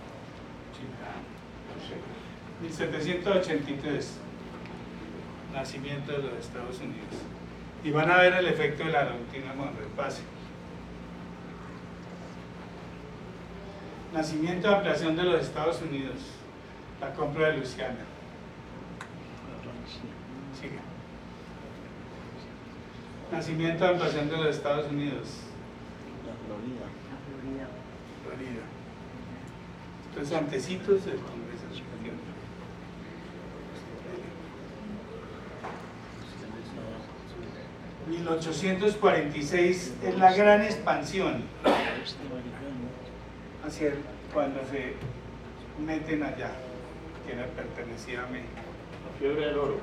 1783, nacimiento de los Estados Unidos. Y van a ver el efecto de la doctrina Monroe. Pase. Nacimiento de ampliación de los Estados Unidos, la compra de Luisiana. Sigue. Nacimiento de ampliación de los Estados Unidos, Florida. Entonces, antecitos del Congreso. 1846 es la gran expansión hacia cuando se meten allá, que pertenecía a México. La fiebre del oro.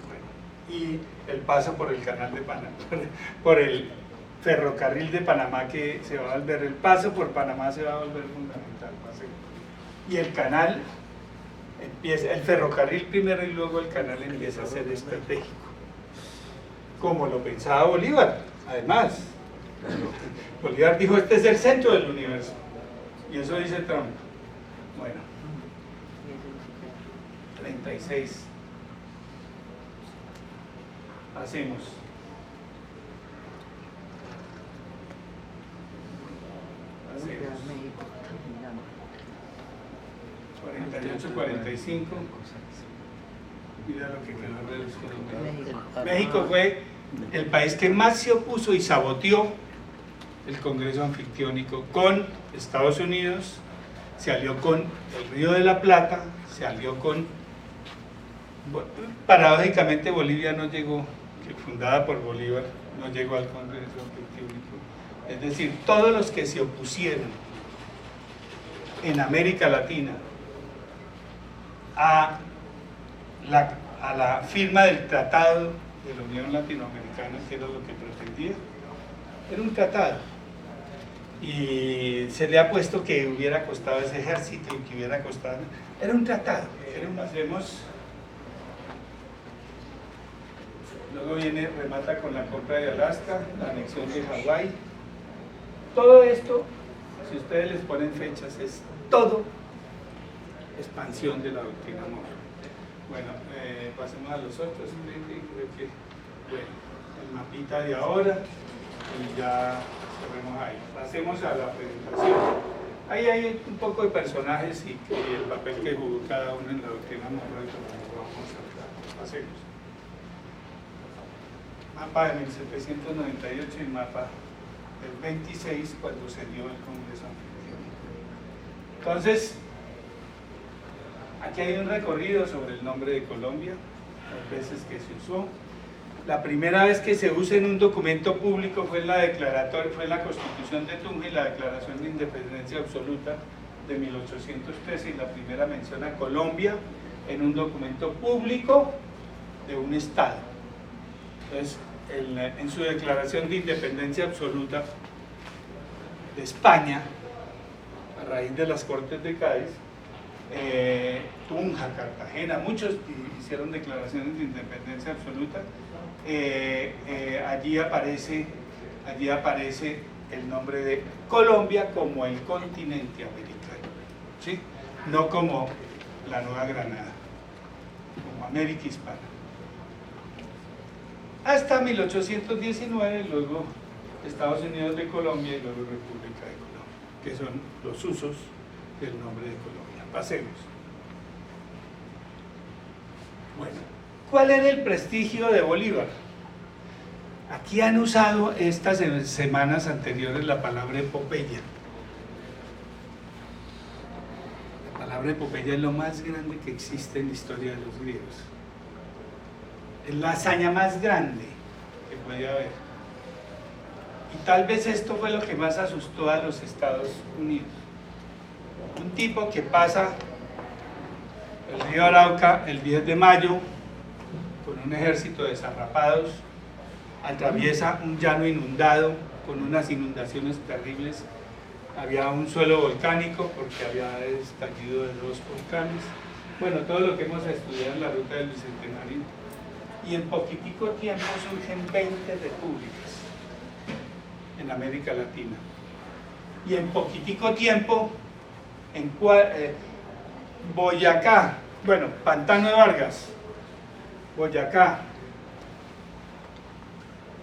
Bueno, y el paso por el canal de Panamá, por el ferrocarril de Panamá, que se va a volver, el paso por Panamá se va a volver fundamental. Y el canal empieza, el ferrocarril primero y luego el canal empieza a ser estratégico, como lo pensaba Bolívar. Además, Bolívar dijo: este es el centro del universo, y eso dice Trump. Bueno, 36. Hacemos 48, 45. Mira lo que quedó reducido. México fue el país que más se opuso y saboteó el Congreso Anfictiónico con Estados Unidos, se alió con el Río de la Plata, se alió con... Paradójicamente Bolivia no llegó, que fundada por Bolívar, no llegó al Congreso Anfictiónico. Es decir, todos los que se opusieron en América Latina a la firma del Tratado de la Unión Latinoamericana, que era lo que pretendía, era un tratado, y se le ha puesto que hubiera costado ese ejército y que hubiera costado, era un tratado, luego remata con la compra de Alaska, la anexión de Hawái. Todo esto, si ustedes les ponen fechas, es todo expansión de la doctrina Monroe. Bueno, pasemos a los otros. Creo que, bueno, el mapita de ahora y ya cerremos ahí. Pasemos a la presentación. Ahí hay un poco de personajes y el papel que jugó cada uno en la doctrina Monroe. Vamos a pasemos. Mapa de 1798 y mapa del 26 cuando se dio el Congreso Anfictiónico. Entonces, aquí hay un recorrido sobre el nombre de Colombia, las veces que se usó. La primera vez que se usa en un documento público fue en la Constitución de Tunja y la Declaración de Independencia Absoluta de 1813, y la primera menciona a Colombia en un documento público de un Estado. Entonces, en su Declaración de Independencia Absoluta de España, a raíz de las Cortes de Cádiz, Tunja, Cartagena, muchos hicieron declaraciones de independencia absoluta. Allí aparece el nombre de Colombia como el continente americano, ¿sí? No como la Nueva Granada, como América Hispana. Hasta 1819, luego Estados Unidos de Colombia y luego República de Colombia, que son los usos del nombre de Colombia. Pasemos. Bueno, ¿cuál era el prestigio de Bolívar? Aquí han usado estas semanas anteriores la palabra epopeya. La palabra epopeya es lo más grande que existe en la historia de los griegos. Es la hazaña más grande que puede haber. Y tal vez esto fue lo que más asustó a los Estados Unidos. Un tipo que pasa el río Arauca el 10 de mayo con un ejército de zarrapados, atraviesa un llano inundado con unas inundaciones terribles, había un suelo volcánico porque había estallido de 2 volcanes, bueno, todo lo que hemos estudiado en la ruta del Bicentenario, y en poquitico tiempo surgen 20 repúblicas en América Latina, y en poquitico tiempo Boyacá, bueno, Pantano de Vargas, Boyacá,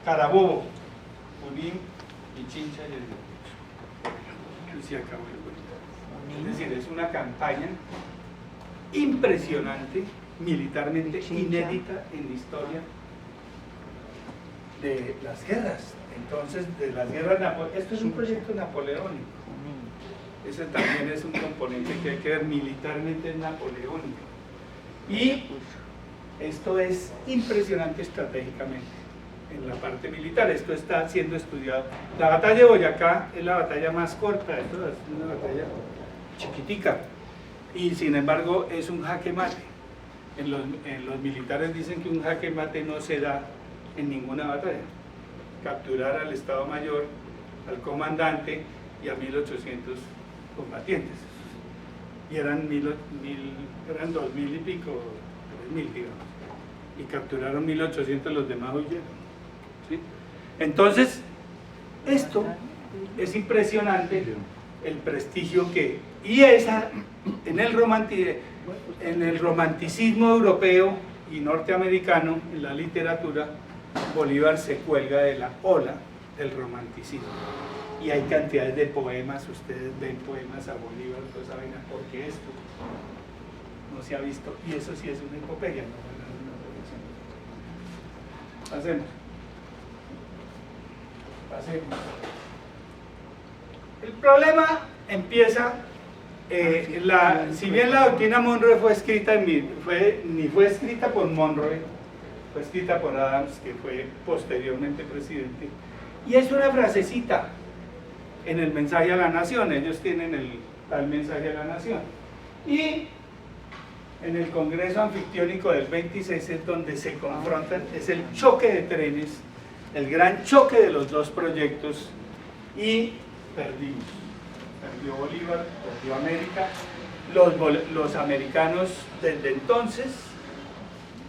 Carabobo, Junín, Pichincha y se acabó el cuento. Es decir, es una campaña impresionante, militarmente inédita en la historia de las guerras. Entonces, de las guerras napoleónicas, esto es un proyecto napoleónico. Ese también es un componente que hay que ver, militarmente es napoleónico. Y esto es impresionante estratégicamente en la parte militar. Esto está siendo estudiado. La batalla de Boyacá es la batalla más corta de todas, es una batalla chiquitica. Y sin embargo es un jaque mate. En los militares dicen que un jaque mate no se da en ninguna batalla. Capturar al Estado Mayor, al comandante y a 1800 combatientes, y eran 2000 y pico, 3000 digamos, y capturaron 1800, los demás huyeron, ¿sí? Entonces, esto es impresionante, el prestigio que, y esa, en el romanticismo, en el romanticismo europeo y norteamericano, en la literatura, Bolívar se cuelga de la ola del romanticismo. Y hay cantidades de poemas, ustedes ven poemas a Bolívar, pues saben por qué esto no se ha visto, y eso sí es una epopeya, no una ficción. Pasemos. El problema empieza, si bien la doctrina Monroe fue escrita, ni fue escrita por Monroe, fue escrita por Adams, que fue posteriormente presidente, y es una frasecita en el mensaje a la nación. Ellos tienen el tal mensaje a la nación, y en el Congreso Anfictiónico del 26 es donde se confrontan, es el choque de trenes, el gran choque de los dos proyectos, y perdimos. Perdió Bolívar, perdió América. Los americanos desde entonces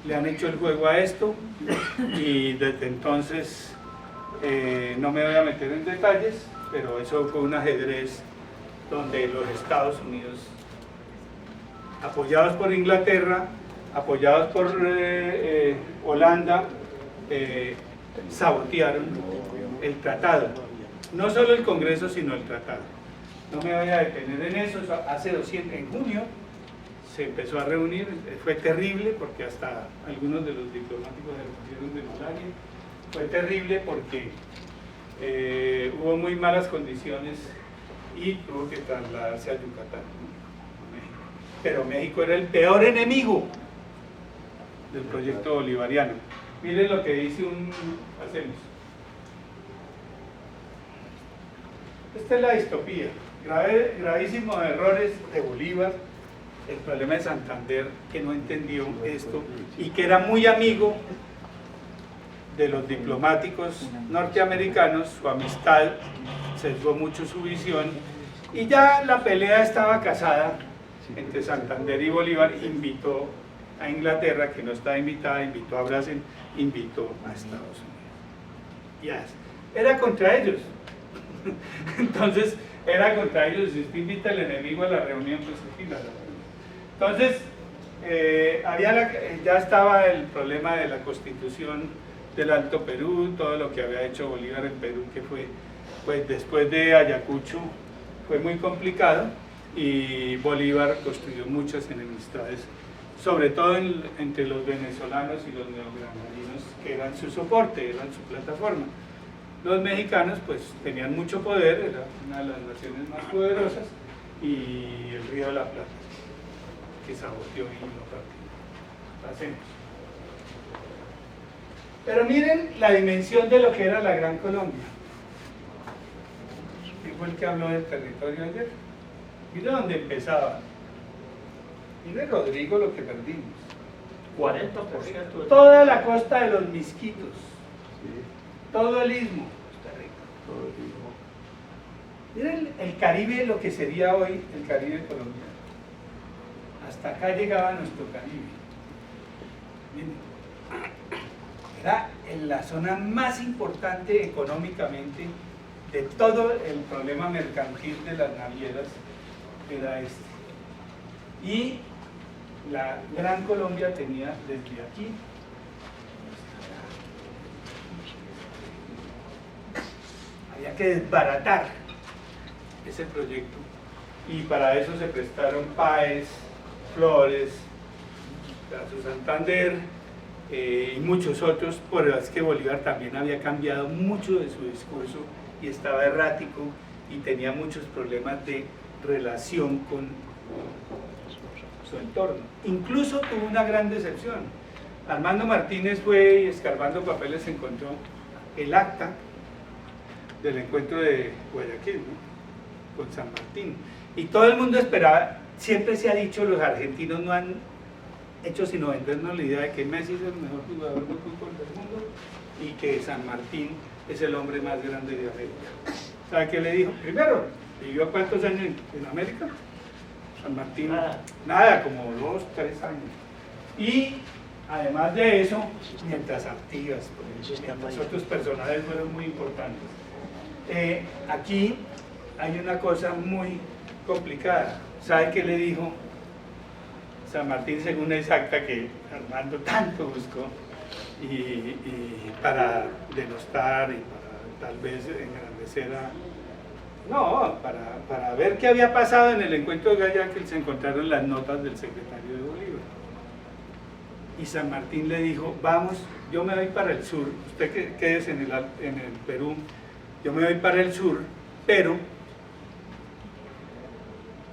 le han hecho el juego a esto, y desde entonces no me voy a meter en detalles, pero eso fue un ajedrez donde los Estados Unidos, apoyados por Inglaterra, apoyados por Holanda, sabotearon el tratado. No solo el Congreso, sino el tratado. No me voy a detener en eso. Hace 200, en junio, se empezó a reunir. Fue terrible porque hasta algunos de los diplomáticos se murieron de malaria. Fue terrible porque hubo muy malas condiciones y tuvo que trasladarse a Yucatán, México. Pero México era el peor enemigo del proyecto bolivariano. Miren lo que dice hacemos. Esta es la distopía. Gravísimos errores de Bolívar, el problema de Santander, que no entendió esto y que era muy amigo de los diplomáticos norteamericanos. Su amistad sesgó mucho su visión, y ya la pelea estaba casada entre Santander y Bolívar. Invitó a Inglaterra, que no estaba invitada, invitó a Brasil, invitó a Estados Unidos. Ya, era contra ellos. Entonces, era contra ellos. Si usted invita al enemigo a la reunión, pues aquí la reunión. Entonces, ya estaba el problema de la constitución del Alto Perú, todo lo que había hecho Bolívar en Perú, que fue, pues después de Ayacucho, fue muy complicado, y Bolívar construyó muchas enemistades, sobre todo entre los venezolanos y los neogranadinos, que eran su soporte, eran su plataforma. Los mexicanos pues tenían mucho poder, era una de las naciones más poderosas, y el Río de la Plata, que saboteó y lo partió. Pasemos. Pero miren la dimensión de lo que era la Gran Colombia. ¿Quién fue el que habló del territorio ayer? Miren dónde empezaba. Miren, Rodrigo, lo que perdimos. 40%. Toda la costa de los Misquitos. Todo el istmo. Miren el Caribe, lo que sería hoy el Caribe colombiano. Hasta acá llegaba nuestro Caribe. Miren, era en la zona más importante económicamente de todo el problema mercantil de las navieras, era este. Y la Gran Colombia tenía desde aquí había que desbaratar ese proyecto, y para eso se prestaron Páez, Flores, Caso Santander y muchos otros, por los que Bolívar también había cambiado mucho de su discurso y estaba errático y tenía muchos problemas de relación con su entorno. Incluso tuvo una gran decepción. Armando Martínez fue y escarbando papeles encontró el acta del encuentro de Guayaquil, ¿no?, con San Martín, y todo el mundo esperaba. Siempre se ha dicho, los argentinos no han hecho sino vendernos la idea de que Messi es el mejor jugador de fútbol del mundo y que San Martín es el hombre más grande de América. ¿Sabe qué le dijo? Primero, ¿vivió cuántos años en América? San Martín, nada, como 2, 3 años. Y además de eso, mientras Artigas, mientras otros personajes fueron muy importantes. Aquí hay una cosa muy complicada. ¿Sabe qué le dijo San Martín según es acta que Armando tanto buscó y para denostar y para tal vez engrandecer a... No, para ver qué había pasado en el encuentro de Guayaquil se encontraron las notas del secretario de Bolívar. Y San Martín le dijo, vamos, yo me voy para el sur, usted quédese en el Perú, yo me voy para el sur, pero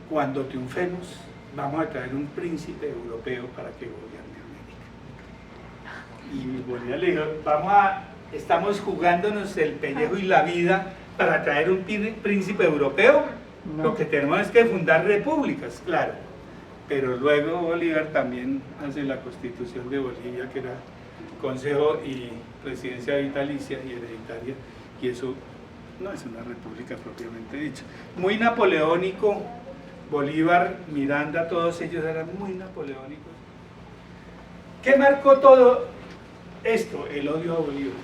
cuando triunfemos vamos a traer un príncipe europeo para que gobierne América. Y Bolívar le dijo, estamos jugándonos el pellejo y la vida para traer un príncipe europeo, no. Lo que tenemos es que fundar repúblicas, claro. Pero luego Bolívar también hace la Constitución de Bolivia, que era Consejo y Presidencia vitalicia y hereditaria, y eso no es una república propiamente dicha. Muy napoleónico, Bolívar, Miranda, todos ellos eran muy napoleónicos. ¿Qué marcó todo esto? El odio a Bolívar.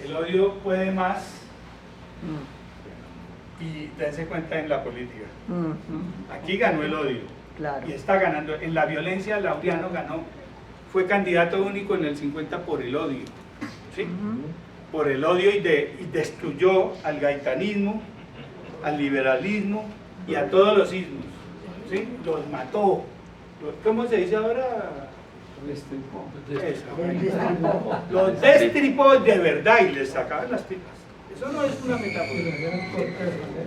El odio puede más. Y dense cuenta en la política. Aquí ganó el odio. Claro. Y está ganando. En la violencia, Laureano ganó. Fue candidato único en el 50 por el odio. ¿Sí? Por el odio y destruyó al gaitanismo, al liberalismo y a todos los ismos. ¿Sí? Los mató. ¿Cómo se dice ahora? Los destripó de verdad y les sacaban las tripas. Eso no es una metáfora.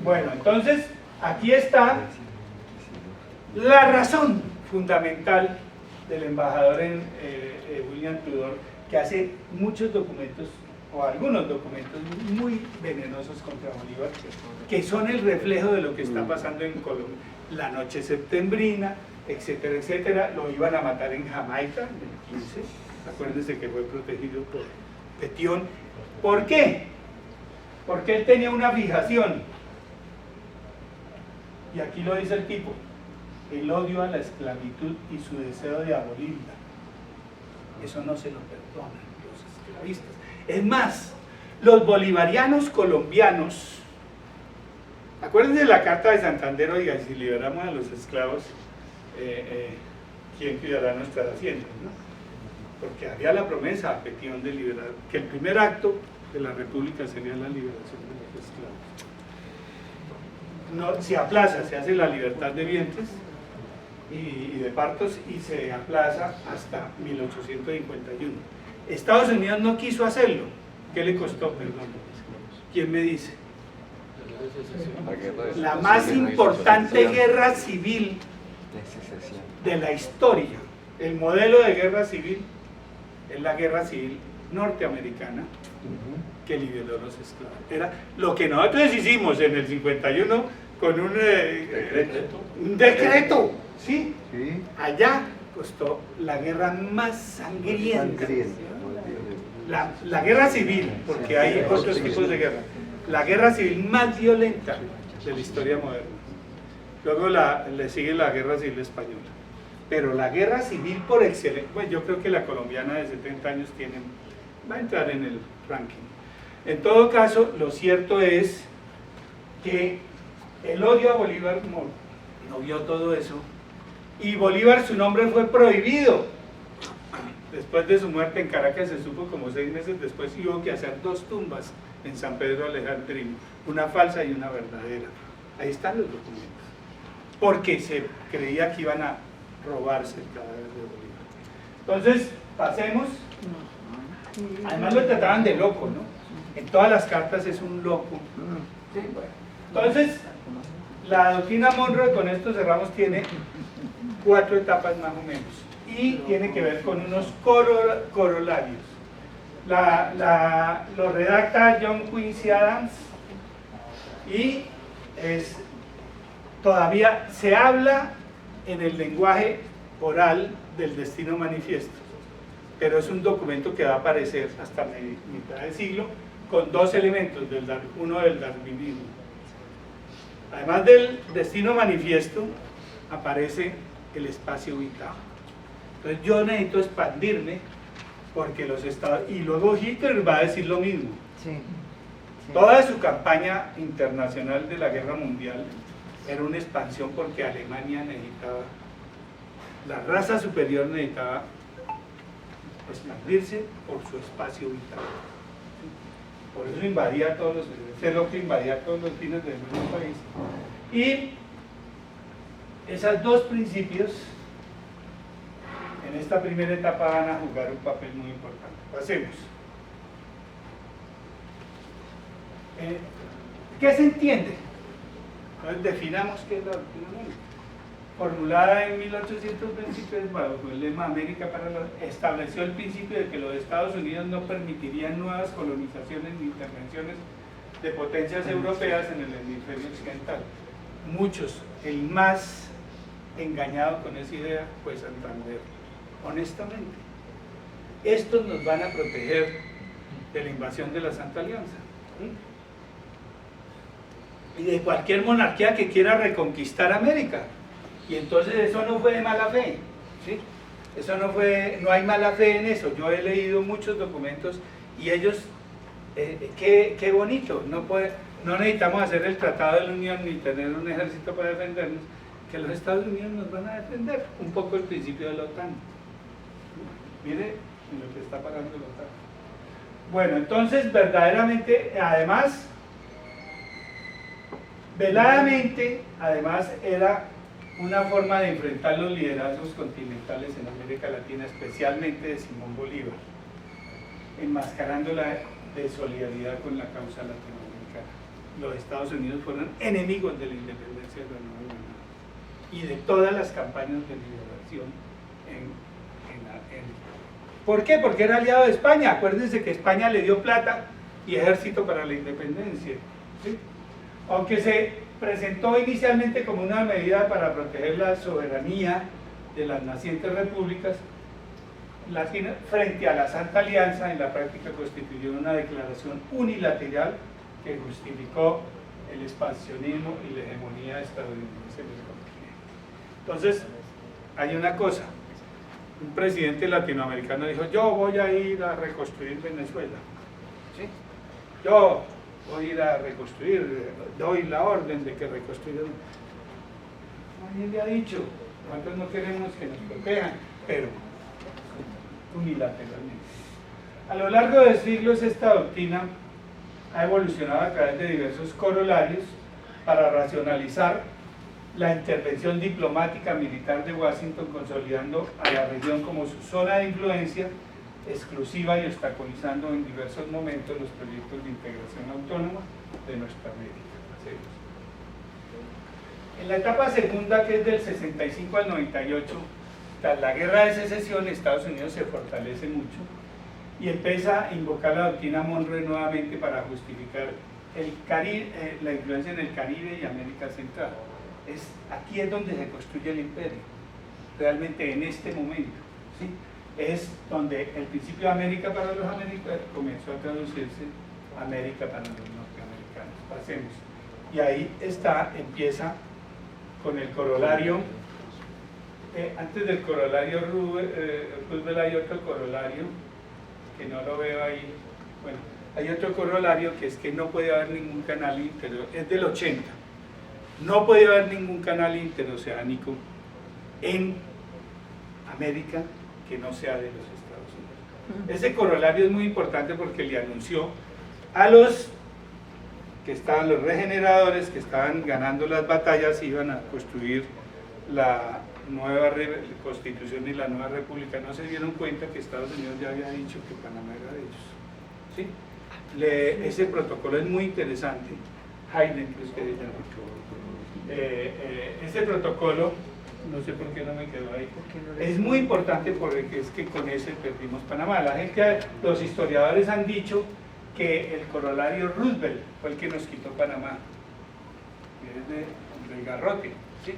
Bueno, entonces aquí está la razón fundamental del embajador William Tudor, que hace muchos documentos o algunos documentos muy venenosos contra Bolívar, que son el reflejo de lo que está pasando en Colombia. La noche septembrina, etcétera, etcétera. Lo iban a matar en Jamaica en el 15. Acuérdense que fue protegido por Petión. ¿Por qué? Porque él tenía una fijación. Y aquí lo dice el tipo: el odio a la esclavitud y su deseo de abolirla. Eso no se lo perdonan los esclavistas. Es más, los bolivarianos colombianos, acuérdense de la carta de Santander, oiga, si liberamos a los esclavos, ¿quién cuidará nuestras haciendas? ¿No? Porque había la promesa a Petión de liberar, que el primer acto de la República sería la liberación de los esclavos. No, se aplaza, se hace la libertad de vientres y de partos y se aplaza hasta 1851. Estados Unidos no quiso hacerlo. ¿Qué le costó? Perdón. ¿Quién me dice? La más importante guerra civil de la historia. El modelo de guerra civil es la guerra civil norteamericana que liberó a los esclavos. Era lo que nosotros hicimos en el 51 con un decreto, ¿sí? Allá costó la guerra más sangrienta. La guerra civil, porque hay otros tipos de guerra. La guerra civil más violenta de la historia moderna. Luego le sigue la guerra civil española. Pero la guerra civil por excelencia, pues yo creo que la colombiana de 70 años va a entrar en el ranking. En todo caso, lo cierto es que el odio a Bolívar no vio todo eso, y Bolívar, su nombre fue prohibido. Después de su muerte en Caracas se supo como 6 meses después, y hubo que hacer 2 tumbas en San Pedro Alejandrino, una falsa y una verdadera. Ahí están los documentos, porque se creía que iban a robarse el cadáver de Bolívar. Entonces, pasemos. Además lo trataban de loco, ¿no? En todas las cartas es un loco. Sí, bueno. Entonces, la doctrina Monroe, con esto cerramos, tiene 4 etapas más o menos, y tiene que ver con unos corolarios. Lo redacta John Quincy Adams, y todavía se habla en el lenguaje oral del Destino Manifiesto, pero es un documento que va a aparecer hasta mitad del siglo con 2 elementos, uno del darwinismo. Además del Destino Manifiesto aparece el espacio vital. Entonces yo necesito expandirme, porque los estados, y luego Hitler va a decir lo mismo. Toda su campaña internacional de la guerra mundial era una expansión, porque Alemania necesitaba la raza superior necesitaba expandirse por su espacio vital. Por eso invadía todos los, ese loco invadía todos los fines del mismo país. Y esos dos principios en esta primera etapa van a jugar un papel muy importante. Pasemos. ¿Qué se entiende? Entonces definamos qué es la doctrina Monroe. Formulada en 1823 bajo el lema América para los, estableció el principio de que los Estados Unidos no permitirían nuevas colonizaciones ni intervenciones de potencias europeas en el hemisferio occidental. Muchos, el más engañado con esa idea fue Santander. Honestamente, estos nos van a proteger de la invasión de la Santa Alianza. Y de cualquier monarquía que quiera reconquistar América. Y entonces eso no fue de mala fe, ¿sí? Eso no fue, no hay mala fe en eso. Yo he leído muchos documentos y ellos, qué bonito, no necesitamos hacer el Tratado de la Unión ni tener un ejército para defendernos, que los Estados Unidos nos van a defender. Un poco el principio de la OTAN. Mire lo que está pasando la OTAN. Bueno, entonces verdaderamente, además, veladamente, además era una forma de enfrentar los liderazgos continentales en América Latina, especialmente de Simón Bolívar, enmascarándola de solidaridad con la causa latinoamericana. Los Estados Unidos fueron enemigos de la independencia de la Nueva Granada y de todas las campañas de liberación ¿Por qué? Porque era aliado de España. Acuérdense que España le dio plata y ejército para la independencia, ¿sí? Aunque se presentó inicialmente como una medida para proteger la soberanía de las nacientes repúblicas latinas frente a la Santa Alianza, en la práctica constituyó una declaración unilateral que justificó el expansionismo y la hegemonía estadounidense en el continente. Entonces, hay una cosa, un presidente latinoamericano dijo: yo voy a ir a reconstruir Venezuela, ¿sí? Yo voy a ir a reconstruir, doy la orden de que reconstruyan. Nadie le ha dicho, nosotros no queremos que nos protejan, pero unilateralmente. A lo largo de siglos esta doctrina ha evolucionado a través de diversos corolarios para racionalizar la intervención diplomática militar de Washington, consolidando a la región como su zona de influencia exclusiva y obstaculizando en diversos momentos los proyectos de integración autónoma de nuestra América. En la etapa segunda, que es del 65 al 98, tras la guerra de secesión, Estados Unidos se fortalece mucho y empieza a invocar la doctrina Monroe nuevamente para justificar la influencia en el Caribe y América Central. Aquí es donde se construye el imperio, realmente en este momento, ¿sí? Es donde el principio de América para los americanos comenzó a traducirse América para los norteamericanos. Pasemos. Y ahí empieza con el corolario. Antes del corolario Roosevelt hay otro corolario que no lo veo ahí. Bueno, hay otro corolario que es que no puede haber ningún canal es del 80. No puede haber ningún canal interoceánico en América que no sea de los Estados Unidos. Ese corolario es muy importante porque le anunció a los que estaban los regeneradores, que estaban ganando las batallas, iban a construir la nueva constitución y la nueva república. No se dieron cuenta que Estados Unidos ya había dicho que Panamá era de ellos, ¿sí? Ese protocolo es muy interesante. Hayden, pues, que ese protocolo, no sé por qué no me quedó ahí, es muy importante porque es que con ese perdimos Panamá. Los historiadores han dicho que el corolario Roosevelt fue el que nos quitó Panamá, es del garrote, ¿sí?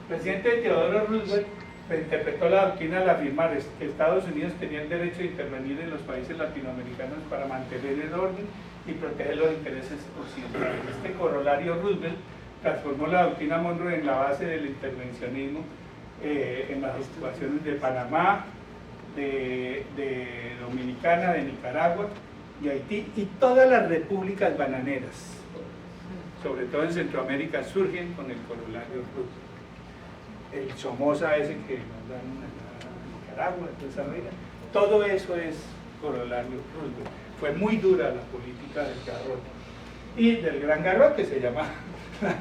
El presidente Teodoro Roosevelt interpretó la doctrina al afirmar que Estados Unidos tenía el derecho de intervenir en los países latinoamericanos para mantener el orden y proteger los intereses occidentales. Este corolario Roosevelt transformó la doctrina Monroe en la base del intervencionismo en las situaciones de Panamá, de Dominicana, de Nicaragua y Haití y todas las repúblicas bananeras, sobre todo en Centroamérica, surgen con el corolario Roosevelt. el Somoza ese que mandaron a Nicaragua, toda esa vaina, todo eso es corolario Roosevelt. Fue muy dura la política del garrote. Y del gran garrote se llama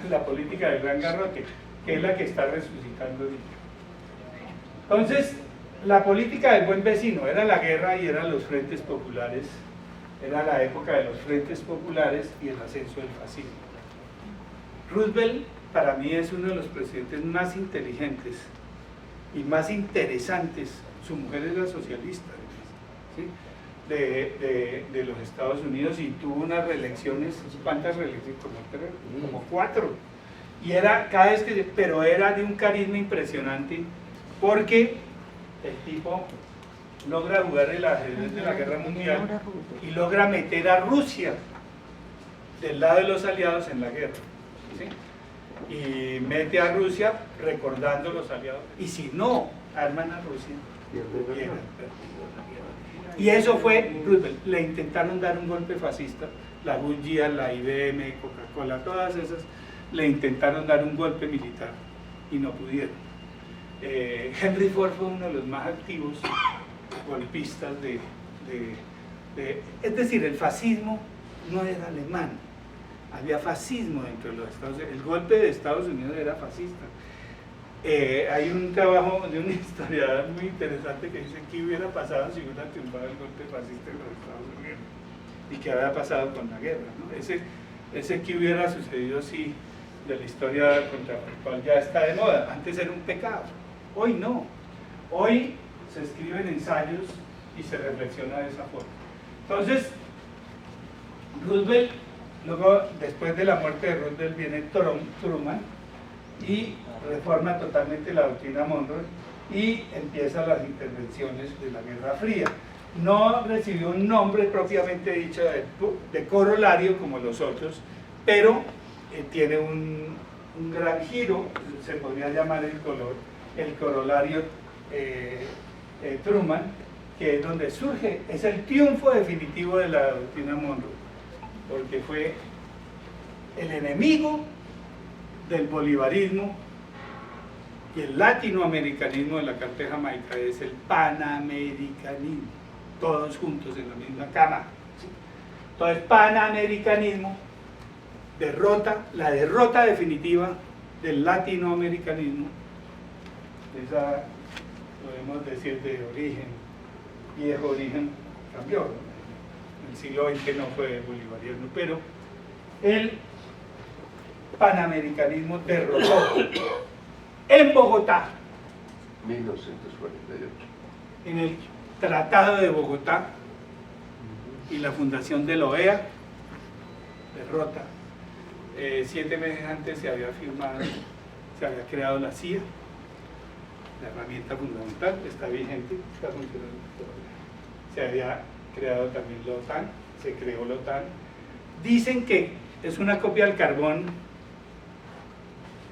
la política del gran garrote, que es la que está resucitando ahorita. Entonces, la política del buen vecino era la guerra y eran los frentes populares, era la época de los frentes populares y el ascenso del fascismo. Roosevelt para mí es uno de los presidentes más inteligentes y más interesantes. Su mujer era socialista, ¿sí? de los Estados Unidos, y tuvo unas reelecciones, ¿cuántas reelecciones? Como 4. Y era cada vez que, pero era de un carisma impresionante, porque el tipo logra jugar el ajedrez de la guerra mundial y logra meter a Rusia del lado de los aliados en la guerra, ¿sí? Y mete a Rusia recordando los aliados, y si no arman a Rusia, pierden. Y eso fue Roosevelt. Le intentaron dar un golpe fascista, la Goodyear, la IBM, Coca-Cola, todas esas le intentaron dar un golpe militar y no pudieron. Henry Ford fue uno de los más activos golpistas es decir, el fascismo no era alemán, había fascismo dentro de los Estados Unidos. El golpe de Estados Unidos era fascista. Hay un trabajo de un historiador muy interesante que dice qué hubiera pasado si hubiera triunfado el golpe fascista en los Estados Unidos y qué había pasado con la guerra, ¿no? Ese que hubiera sucedido si de la historia contra la cual ya está de moda. Antes era un pecado, hoy no. Hoy se escriben ensayos y se reflexiona de esa forma. Entonces, Roosevelt, luego después de la muerte de Roosevelt viene Truman y reforma totalmente la doctrina Monroe y empiezan las intervenciones de la Guerra Fría. No recibió un nombre propiamente dicho de corolario como los otros, pero tiene un gran giro, se podría llamar el corolario Truman, que es donde surge, es el triunfo definitivo de la doctrina Monroe, porque fue el enemigo del bolivarismo y el latinoamericanismo de la Carta de Jamaica, es el panamericanismo, todos juntos en la misma cama. ¿Sí? Entonces, panamericanismo, la derrota definitiva del latinoamericanismo, esa podemos decir de origen, viejo origen, cambió, ¿no? En el siglo XX no fue bolivariano, pero el panamericanismo derrotó en Bogotá, 1948. en el Tratado de Bogotá y la fundación de la OEA, derrota. 7 meses antes se había creado la CIA, la herramienta fundamental, está vigente, está funcionando todavía. Se había creado también la OTAN, se creó la OTAN. Dicen que es una copia al carbón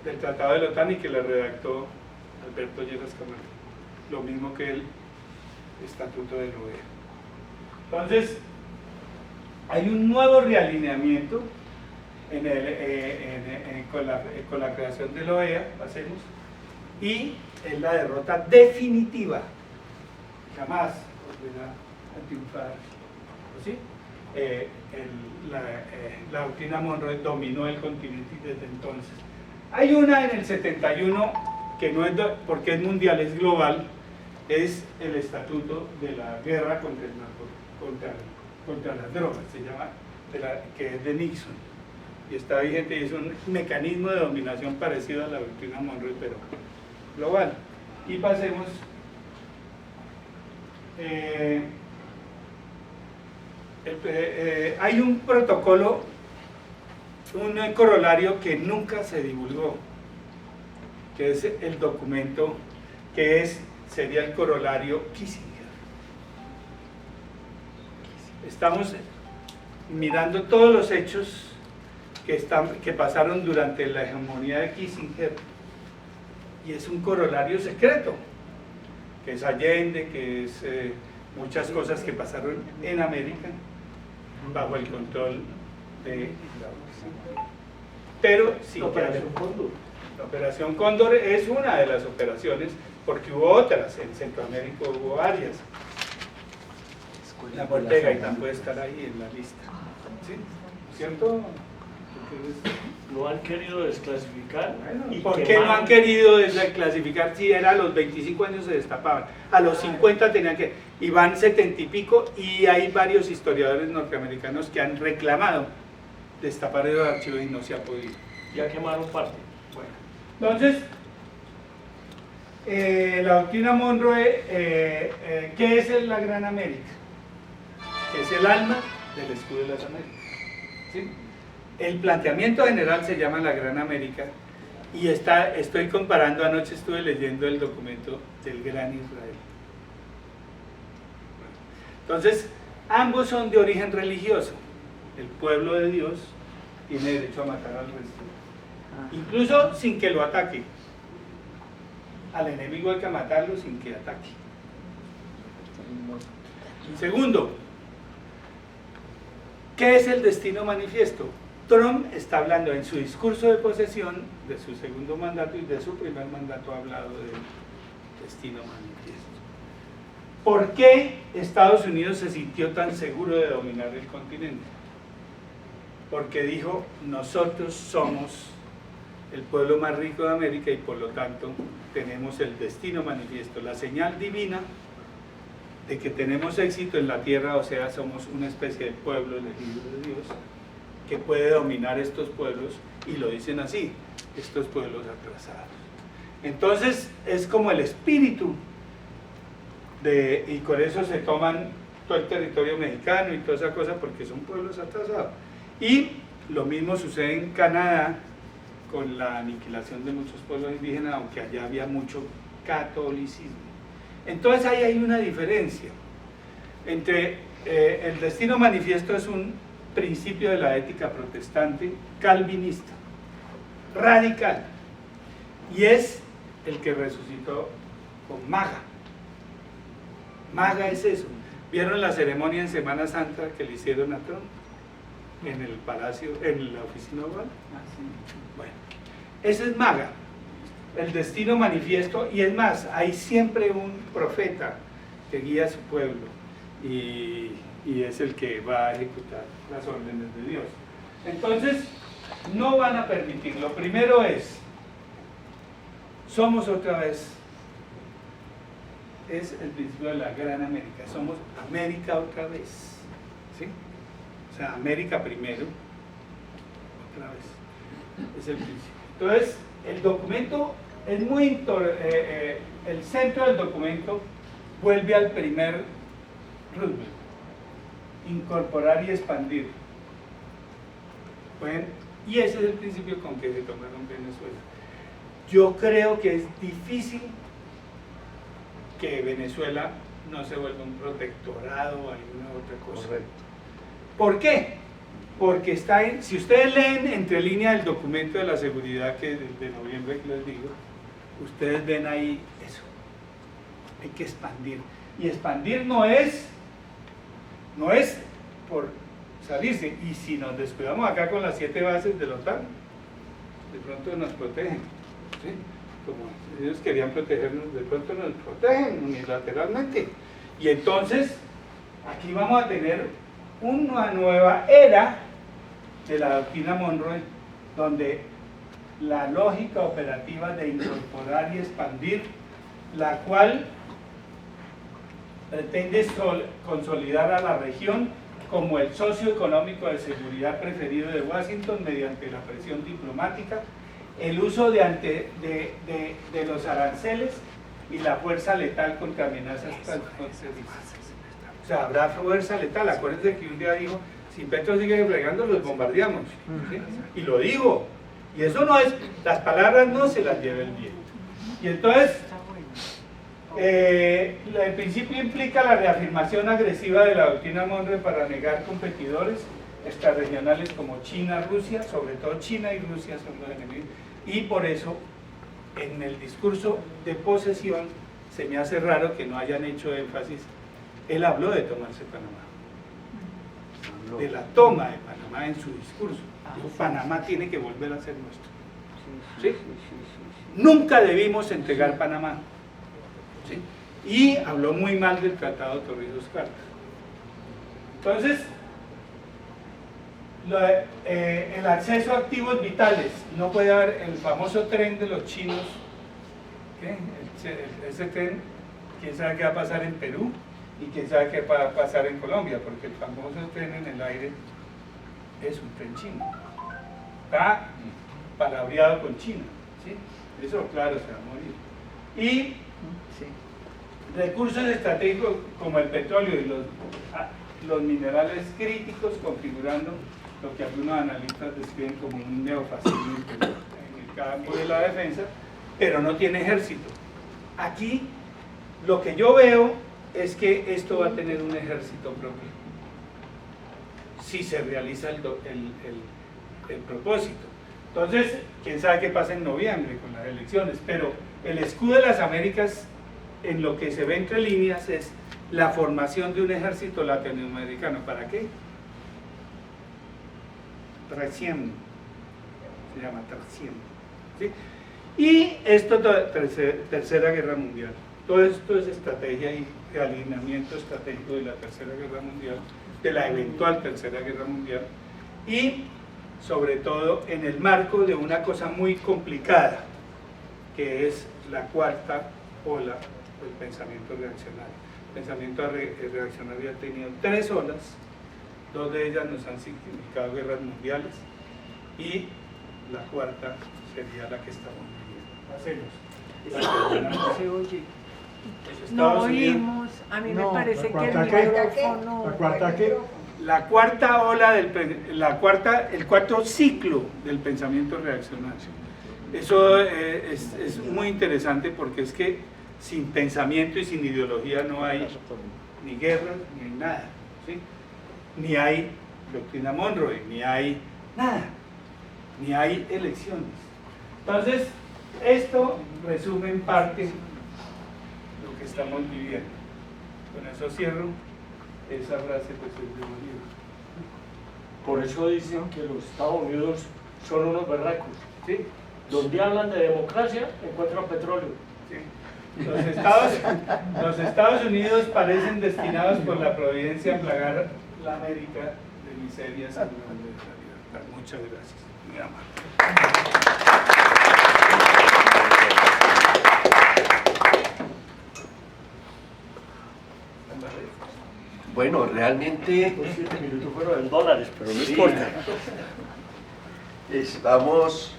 del Tratado de la OTAN y que la redactó Alberto Lleras Camargo, lo mismo que el Estatuto de la OEA. Entonces, hay un nuevo realineamiento con la creación de la OEA, hacemos, y es la derrota definitiva, jamás volverá a triunfar, ¿sí? La doctrina Monroe dominó el continente desde entonces. Hay una en el 71 que no es porque es mundial, es global, es el Estatuto de la Guerra contra las Drogas, se llama, que es de Nixon, y está vigente, y es un mecanismo de dominación parecido a la doctrina Monroe, pero global. Y pasemos hay un protocolo, un corolario que nunca se divulgó, que es el documento que sería el corolario Kissinger. Estamos mirando todos los hechos que pasaron durante la hegemonía de Kissinger, y es un corolario secreto, que es Allende, que es muchas cosas que pasaron en América bajo el control de pero sí La que haya. Operación Cóndor. La Operación Cóndor es una de las operaciones, porque hubo otras, en Centroamérica hubo varias. La muerte de Gaitán puede estar ahí en la lista. ¿Sí? ¿Cierto? Lo han querido desclasificar. Bueno, y ¿por qué no quemaron. han querido desclasificar si era a los 25 años se destapaban? A los 50 tenían que, y van 70 y pico, y hay varios historiadores norteamericanos que han reclamado destapar esos archivos y no se ha podido. Ya quemaron parte. Bueno, entonces, la doctrina Monroe, ¿qué es la Gran América? Es el alma del escudo de las Américas. ¿Sí? El planteamiento general se llama la Gran América y estoy comparando, anoche estuve leyendo el documento del Gran Israel. Entonces, ambos son de origen religioso. El pueblo de Dios tiene derecho a matar al resto, incluso sin que lo ataque. Al enemigo hay que matarlo sin que ataque. Segundo, ¿qué es el destino manifiesto? Trump está hablando en su discurso de posesión de su segundo mandato y de su primer mandato, ha hablado del destino manifiesto. ¿Por qué Estados Unidos se sintió tan seguro de dominar el continente? Porque dijo, nosotros somos el pueblo más rico de América y por lo tanto tenemos el destino manifiesto, la señal divina de que tenemos éxito en la tierra, o sea, somos una especie de pueblo elegido de Dios que puede dominar estos pueblos, y lo dicen así, estos pueblos atrasados. Entonces es como el espíritu y por eso se toman todo el territorio mexicano y toda esa cosa, porque son pueblos atrasados. Y lo mismo sucede en Canadá con la aniquilación de muchos pueblos indígenas, aunque allá había mucho catolicismo. Entonces ahí hay una diferencia entre el destino manifiesto es un principio de la ética protestante calvinista, radical, y es el que resucitó con Maga. Maga es eso. ¿Vieron la ceremonia en Semana Santa que le hicieron a Trump? En el palacio, en la oficina oval. Bueno, ese es Maga, el destino manifiesto, y es más, hay siempre un profeta que guía a su pueblo y es el que va a ejecutar las órdenes de Dios. Entonces, no van a permitir. Lo primero es, somos otra vez, es el principio de la Gran América, somos América otra vez, ¿sí? O sea, América primero, otra vez, es el principio. Entonces, el documento es muy, el centro del documento vuelve al primer Roosevelt, incorporar y expandir. Bueno, y ese es el principio con que se tomaron Venezuela. Yo creo que es difícil que Venezuela no se vuelva un protectorado o alguna otra cosa. Correcto. ¿Por qué? Porque está en, si ustedes leen entre líneas el documento de la seguridad que de noviembre que les digo, ustedes ven ahí eso. Hay que expandir. Y expandir no es por salirse. Y si nos descuidamos acá con las 7 bases de la OTAN, de pronto nos protegen. ¿Sí? Como ellos querían protegernos, de pronto nos protegen unilateralmente. Y entonces, aquí vamos a tener una nueva era de la doctrina Monroe, donde la lógica operativa de incorporar y expandir, la cual pretende consolidar a la región como el socio económico de seguridad preferido de Washington mediante la presión diplomática, el uso de los aranceles y la fuerza letal contra amenazas transfronterizas. O sea, habrá fuerza letal. Acuérdense que un día dijo, si Petro sigue fregando, los bombardeamos. ¿Sí? Y lo digo. Y eso no es, las palabras no se las lleva el viento. Y entonces, el principio implica la reafirmación agresiva de la doctrina Monroe para negar competidores extrarregionales como China, Rusia, sobre todo China y Rusia son los enemigos, y por eso en el discurso de posesión se me hace raro que no hayan hecho énfasis. Él habló de tomarse Panamá, de la toma de Panamá. Panamá en su discurso. Dijo, Panamá tiene que volver a ser nuestro. ¿Sí? Nunca debimos entregar Panamá. ¿Sí? Y habló muy mal del Tratado Torrijos-Caldas. Entonces, el acceso a activos vitales, no puede haber el famoso tren de los chinos, ¿qué? Ese tren, quién sabe qué va a pasar en Perú y quién sabe qué va a pasar en Colombia, porque el famoso tren en el aire es un tren chino, está palabreado con China, ¿sí? Eso claro se va a morir. Y recursos estratégicos como el petróleo y los minerales críticos, configurando lo que algunos analistas describen como un neofascismo en el campo de la defensa, pero no tiene ejército. Aquí lo que yo veo es que esto va a tener un ejército propio, si se realiza el propósito. Entonces, quién sabe qué pasa en noviembre con las elecciones, pero el escudo de las Américas, en lo que se ve entre líneas, es la formación de un ejército latinoamericano. ¿Para qué? Recién, se llama Tercién, ¿sí? Y esto, tercera guerra mundial, todo esto es estrategia y alineamiento estratégico de la tercera guerra mundial, de la eventual tercera guerra mundial, y sobre todo en el marco de una cosa muy complicada, que es la cuarta ola del pensamiento reaccionario. El pensamiento reaccionario ha tenido 3 olas, 2 de ellas nos han significado guerras mundiales, y la cuarta sería la que estamos viviendo. Hacemos. Se oye. No oímos, a mí me parece que el micrófono... ¿La cuarta qué? La cuarta ola, el cuarto ciclo del pensamiento reaccionario. Eso es muy interesante porque es que sin pensamiento y sin ideología no hay ni guerras, ni hay nada, ¿sí? Ni hay doctrina Monroe, ni hay nada, ni hay elecciones. Entonces, esto resume en parte lo que estamos viviendo. Con eso cierro. Esa frase pues es de Bolívar. Por eso dicen que los Estados Unidos son unos berracos. ¿Sí? Donde hablan de democracia, encuentran petróleo. Sí. Los Estados Unidos parecen destinados por la providencia a plagar la América de miserias en nombre de la libertad. Muchas gracias. Mi amado. Bueno, realmente Los 7 minutos fueron en dólares, pero no sí, importa. estamos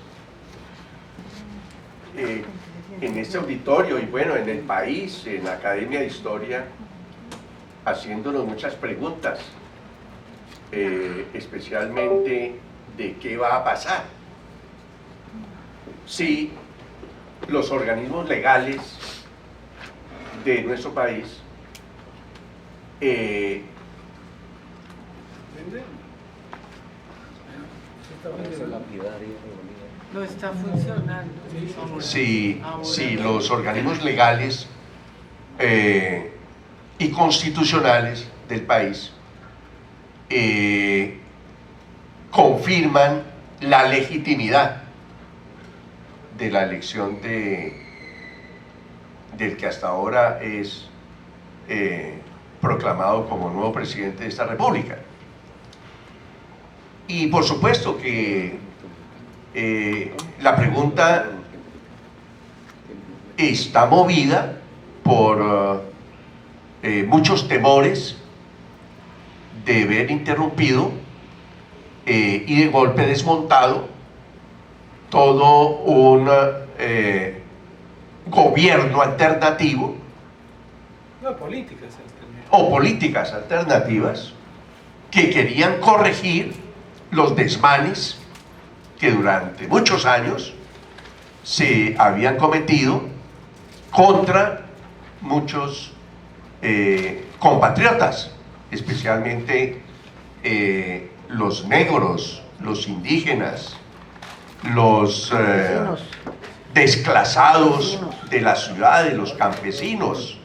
en este auditorio y bueno, en el país, en la Academia de Historia, haciéndonos muchas preguntas, especialmente de qué va a pasar si los organismos legales de nuestro país No está funcionando. si los organismos legales y constitucionales del país confirman la legitimidad de la elección del que hasta ahora es proclamado como nuevo presidente de esta república. Y por supuesto que la pregunta está movida por muchos temores de ver interrumpido y de golpe desmontado todo un gobierno alternativo No, políticas alternativas. o políticas alternativas que querían corregir los desmanes que durante muchos años se habían cometido contra muchos compatriotas, especialmente los negros, los indígenas, los desclasados de la ciudad, de los campesinos,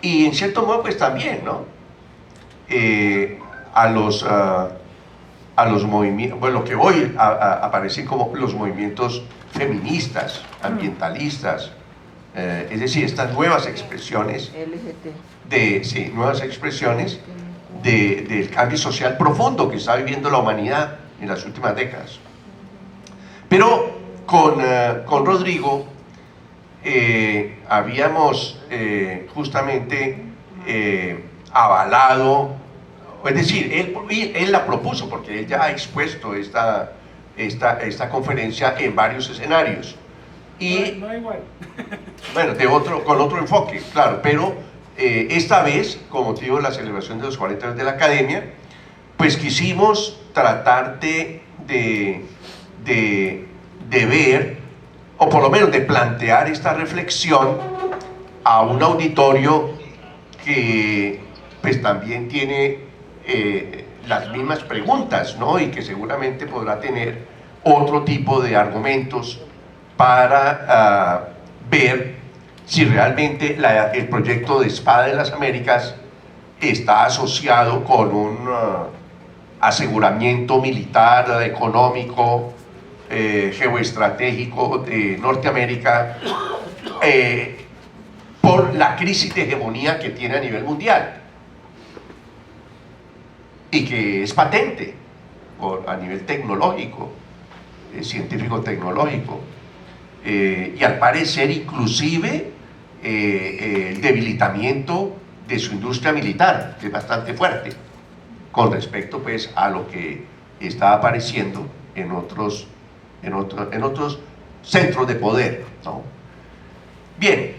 y en cierto modo pues también, ¿no? a los movimientos, bueno, lo que hoy aparecen como los movimientos feministas, ambientalistas, es decir, estas nuevas expresiones nuevas expresiones del cambio social profundo que está viviendo la humanidad en las últimas décadas. Pero con Rodrigo habíamos justamente avalado, es decir, él la propuso porque él ya ha expuesto esta conferencia en varios escenarios. Y, no igual. bueno, con otro enfoque, claro, pero esta vez, con motivo de la celebración de los 40 años de la Academia, pues quisimos tratar de ver, o por lo menos de plantear esta reflexión a un auditorio que pues también tiene las mismas preguntas, ¿no? Y que seguramente podrá tener otro tipo de argumentos para ver si realmente el proyecto de Espada de las Américas está asociado con un aseguramiento militar, económico, geoestratégico de Norteamérica por la crisis de hegemonía que tiene a nivel mundial y que es patente a nivel tecnológico, científico-tecnológico, y al parecer inclusive el debilitamiento de su industria militar, que es bastante fuerte con respecto pues a lo que está apareciendo en otros centros de poder, ¿no? Bien,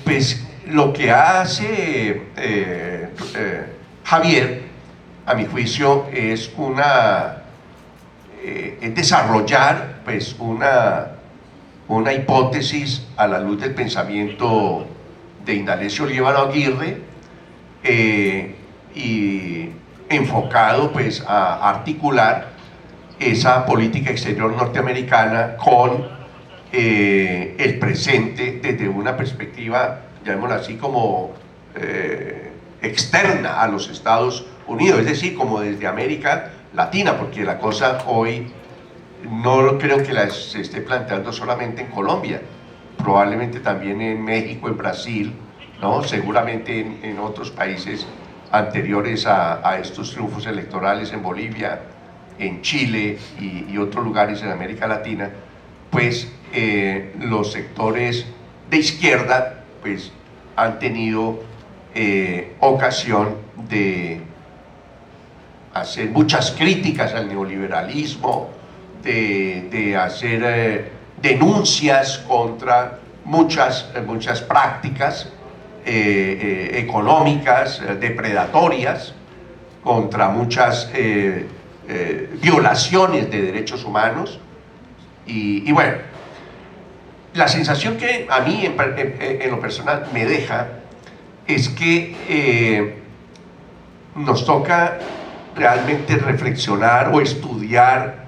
pues lo que hace Javier, a mi juicio, es desarrollar pues una hipótesis a la luz del pensamiento de Indalecio Líbano Aguirre, y enfocado pues a articular esa política exterior norteamericana con el presente desde una perspectiva, llamémosla así, como externa a los Estados Unidos, es decir, como desde América Latina, porque la cosa hoy no creo que se esté planteando solamente en Colombia, probablemente también en México, en Brasil, ¿no? Seguramente en otros países anteriores a estos triunfos electorales, en Bolivia, en Chile y otros lugares en América Latina, pues los sectores de izquierda pues han tenido ocasión de hacer muchas críticas al neoliberalismo, de hacer denuncias contra muchas prácticas económicas depredatorias, contra muchas violaciones de derechos humanos, y bueno, la sensación que a mí en lo personal me deja es que nos toca realmente reflexionar o estudiar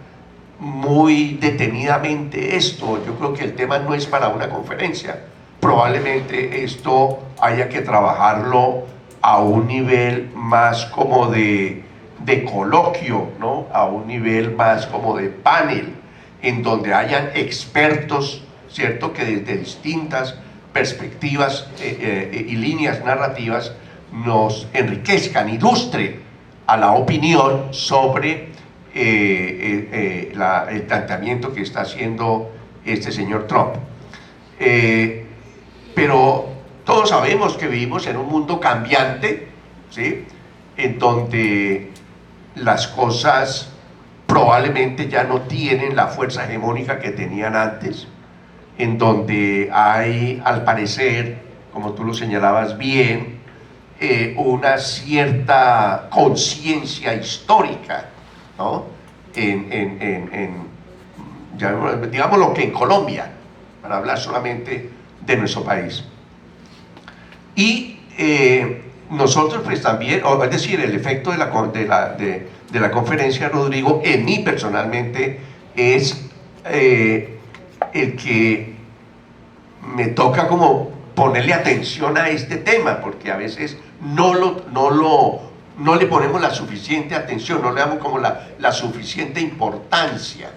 muy detenidamente esto. Yo creo que el tema no es para una conferencia, probablemente esto haya que trabajarlo a un nivel más como de coloquio, ¿no? A un nivel más como de panel, en donde hayan expertos, ¿cierto?, que desde distintas perspectivas y líneas narrativas nos enriquezcan, ilustren a la opinión sobre el planteamiento que está haciendo este señor Trump. Pero todos sabemos que vivimos en un mundo cambiante, ¿sí?, en donde las cosas probablemente ya no tienen la fuerza hegemónica que tenían antes, en donde hay, al parecer, como tú lo señalabas bien, una cierta conciencia histórica, ¿no?, digamos lo que en Colombia, para hablar solamente de nuestro país. Y nosotros pues también, es decir, el efecto de la conferencia, Rodrigo, en mí personalmente es el que me toca como ponerle atención a este tema, porque a veces no lo no le ponemos la suficiente atención, no le damos como la suficiente importancia.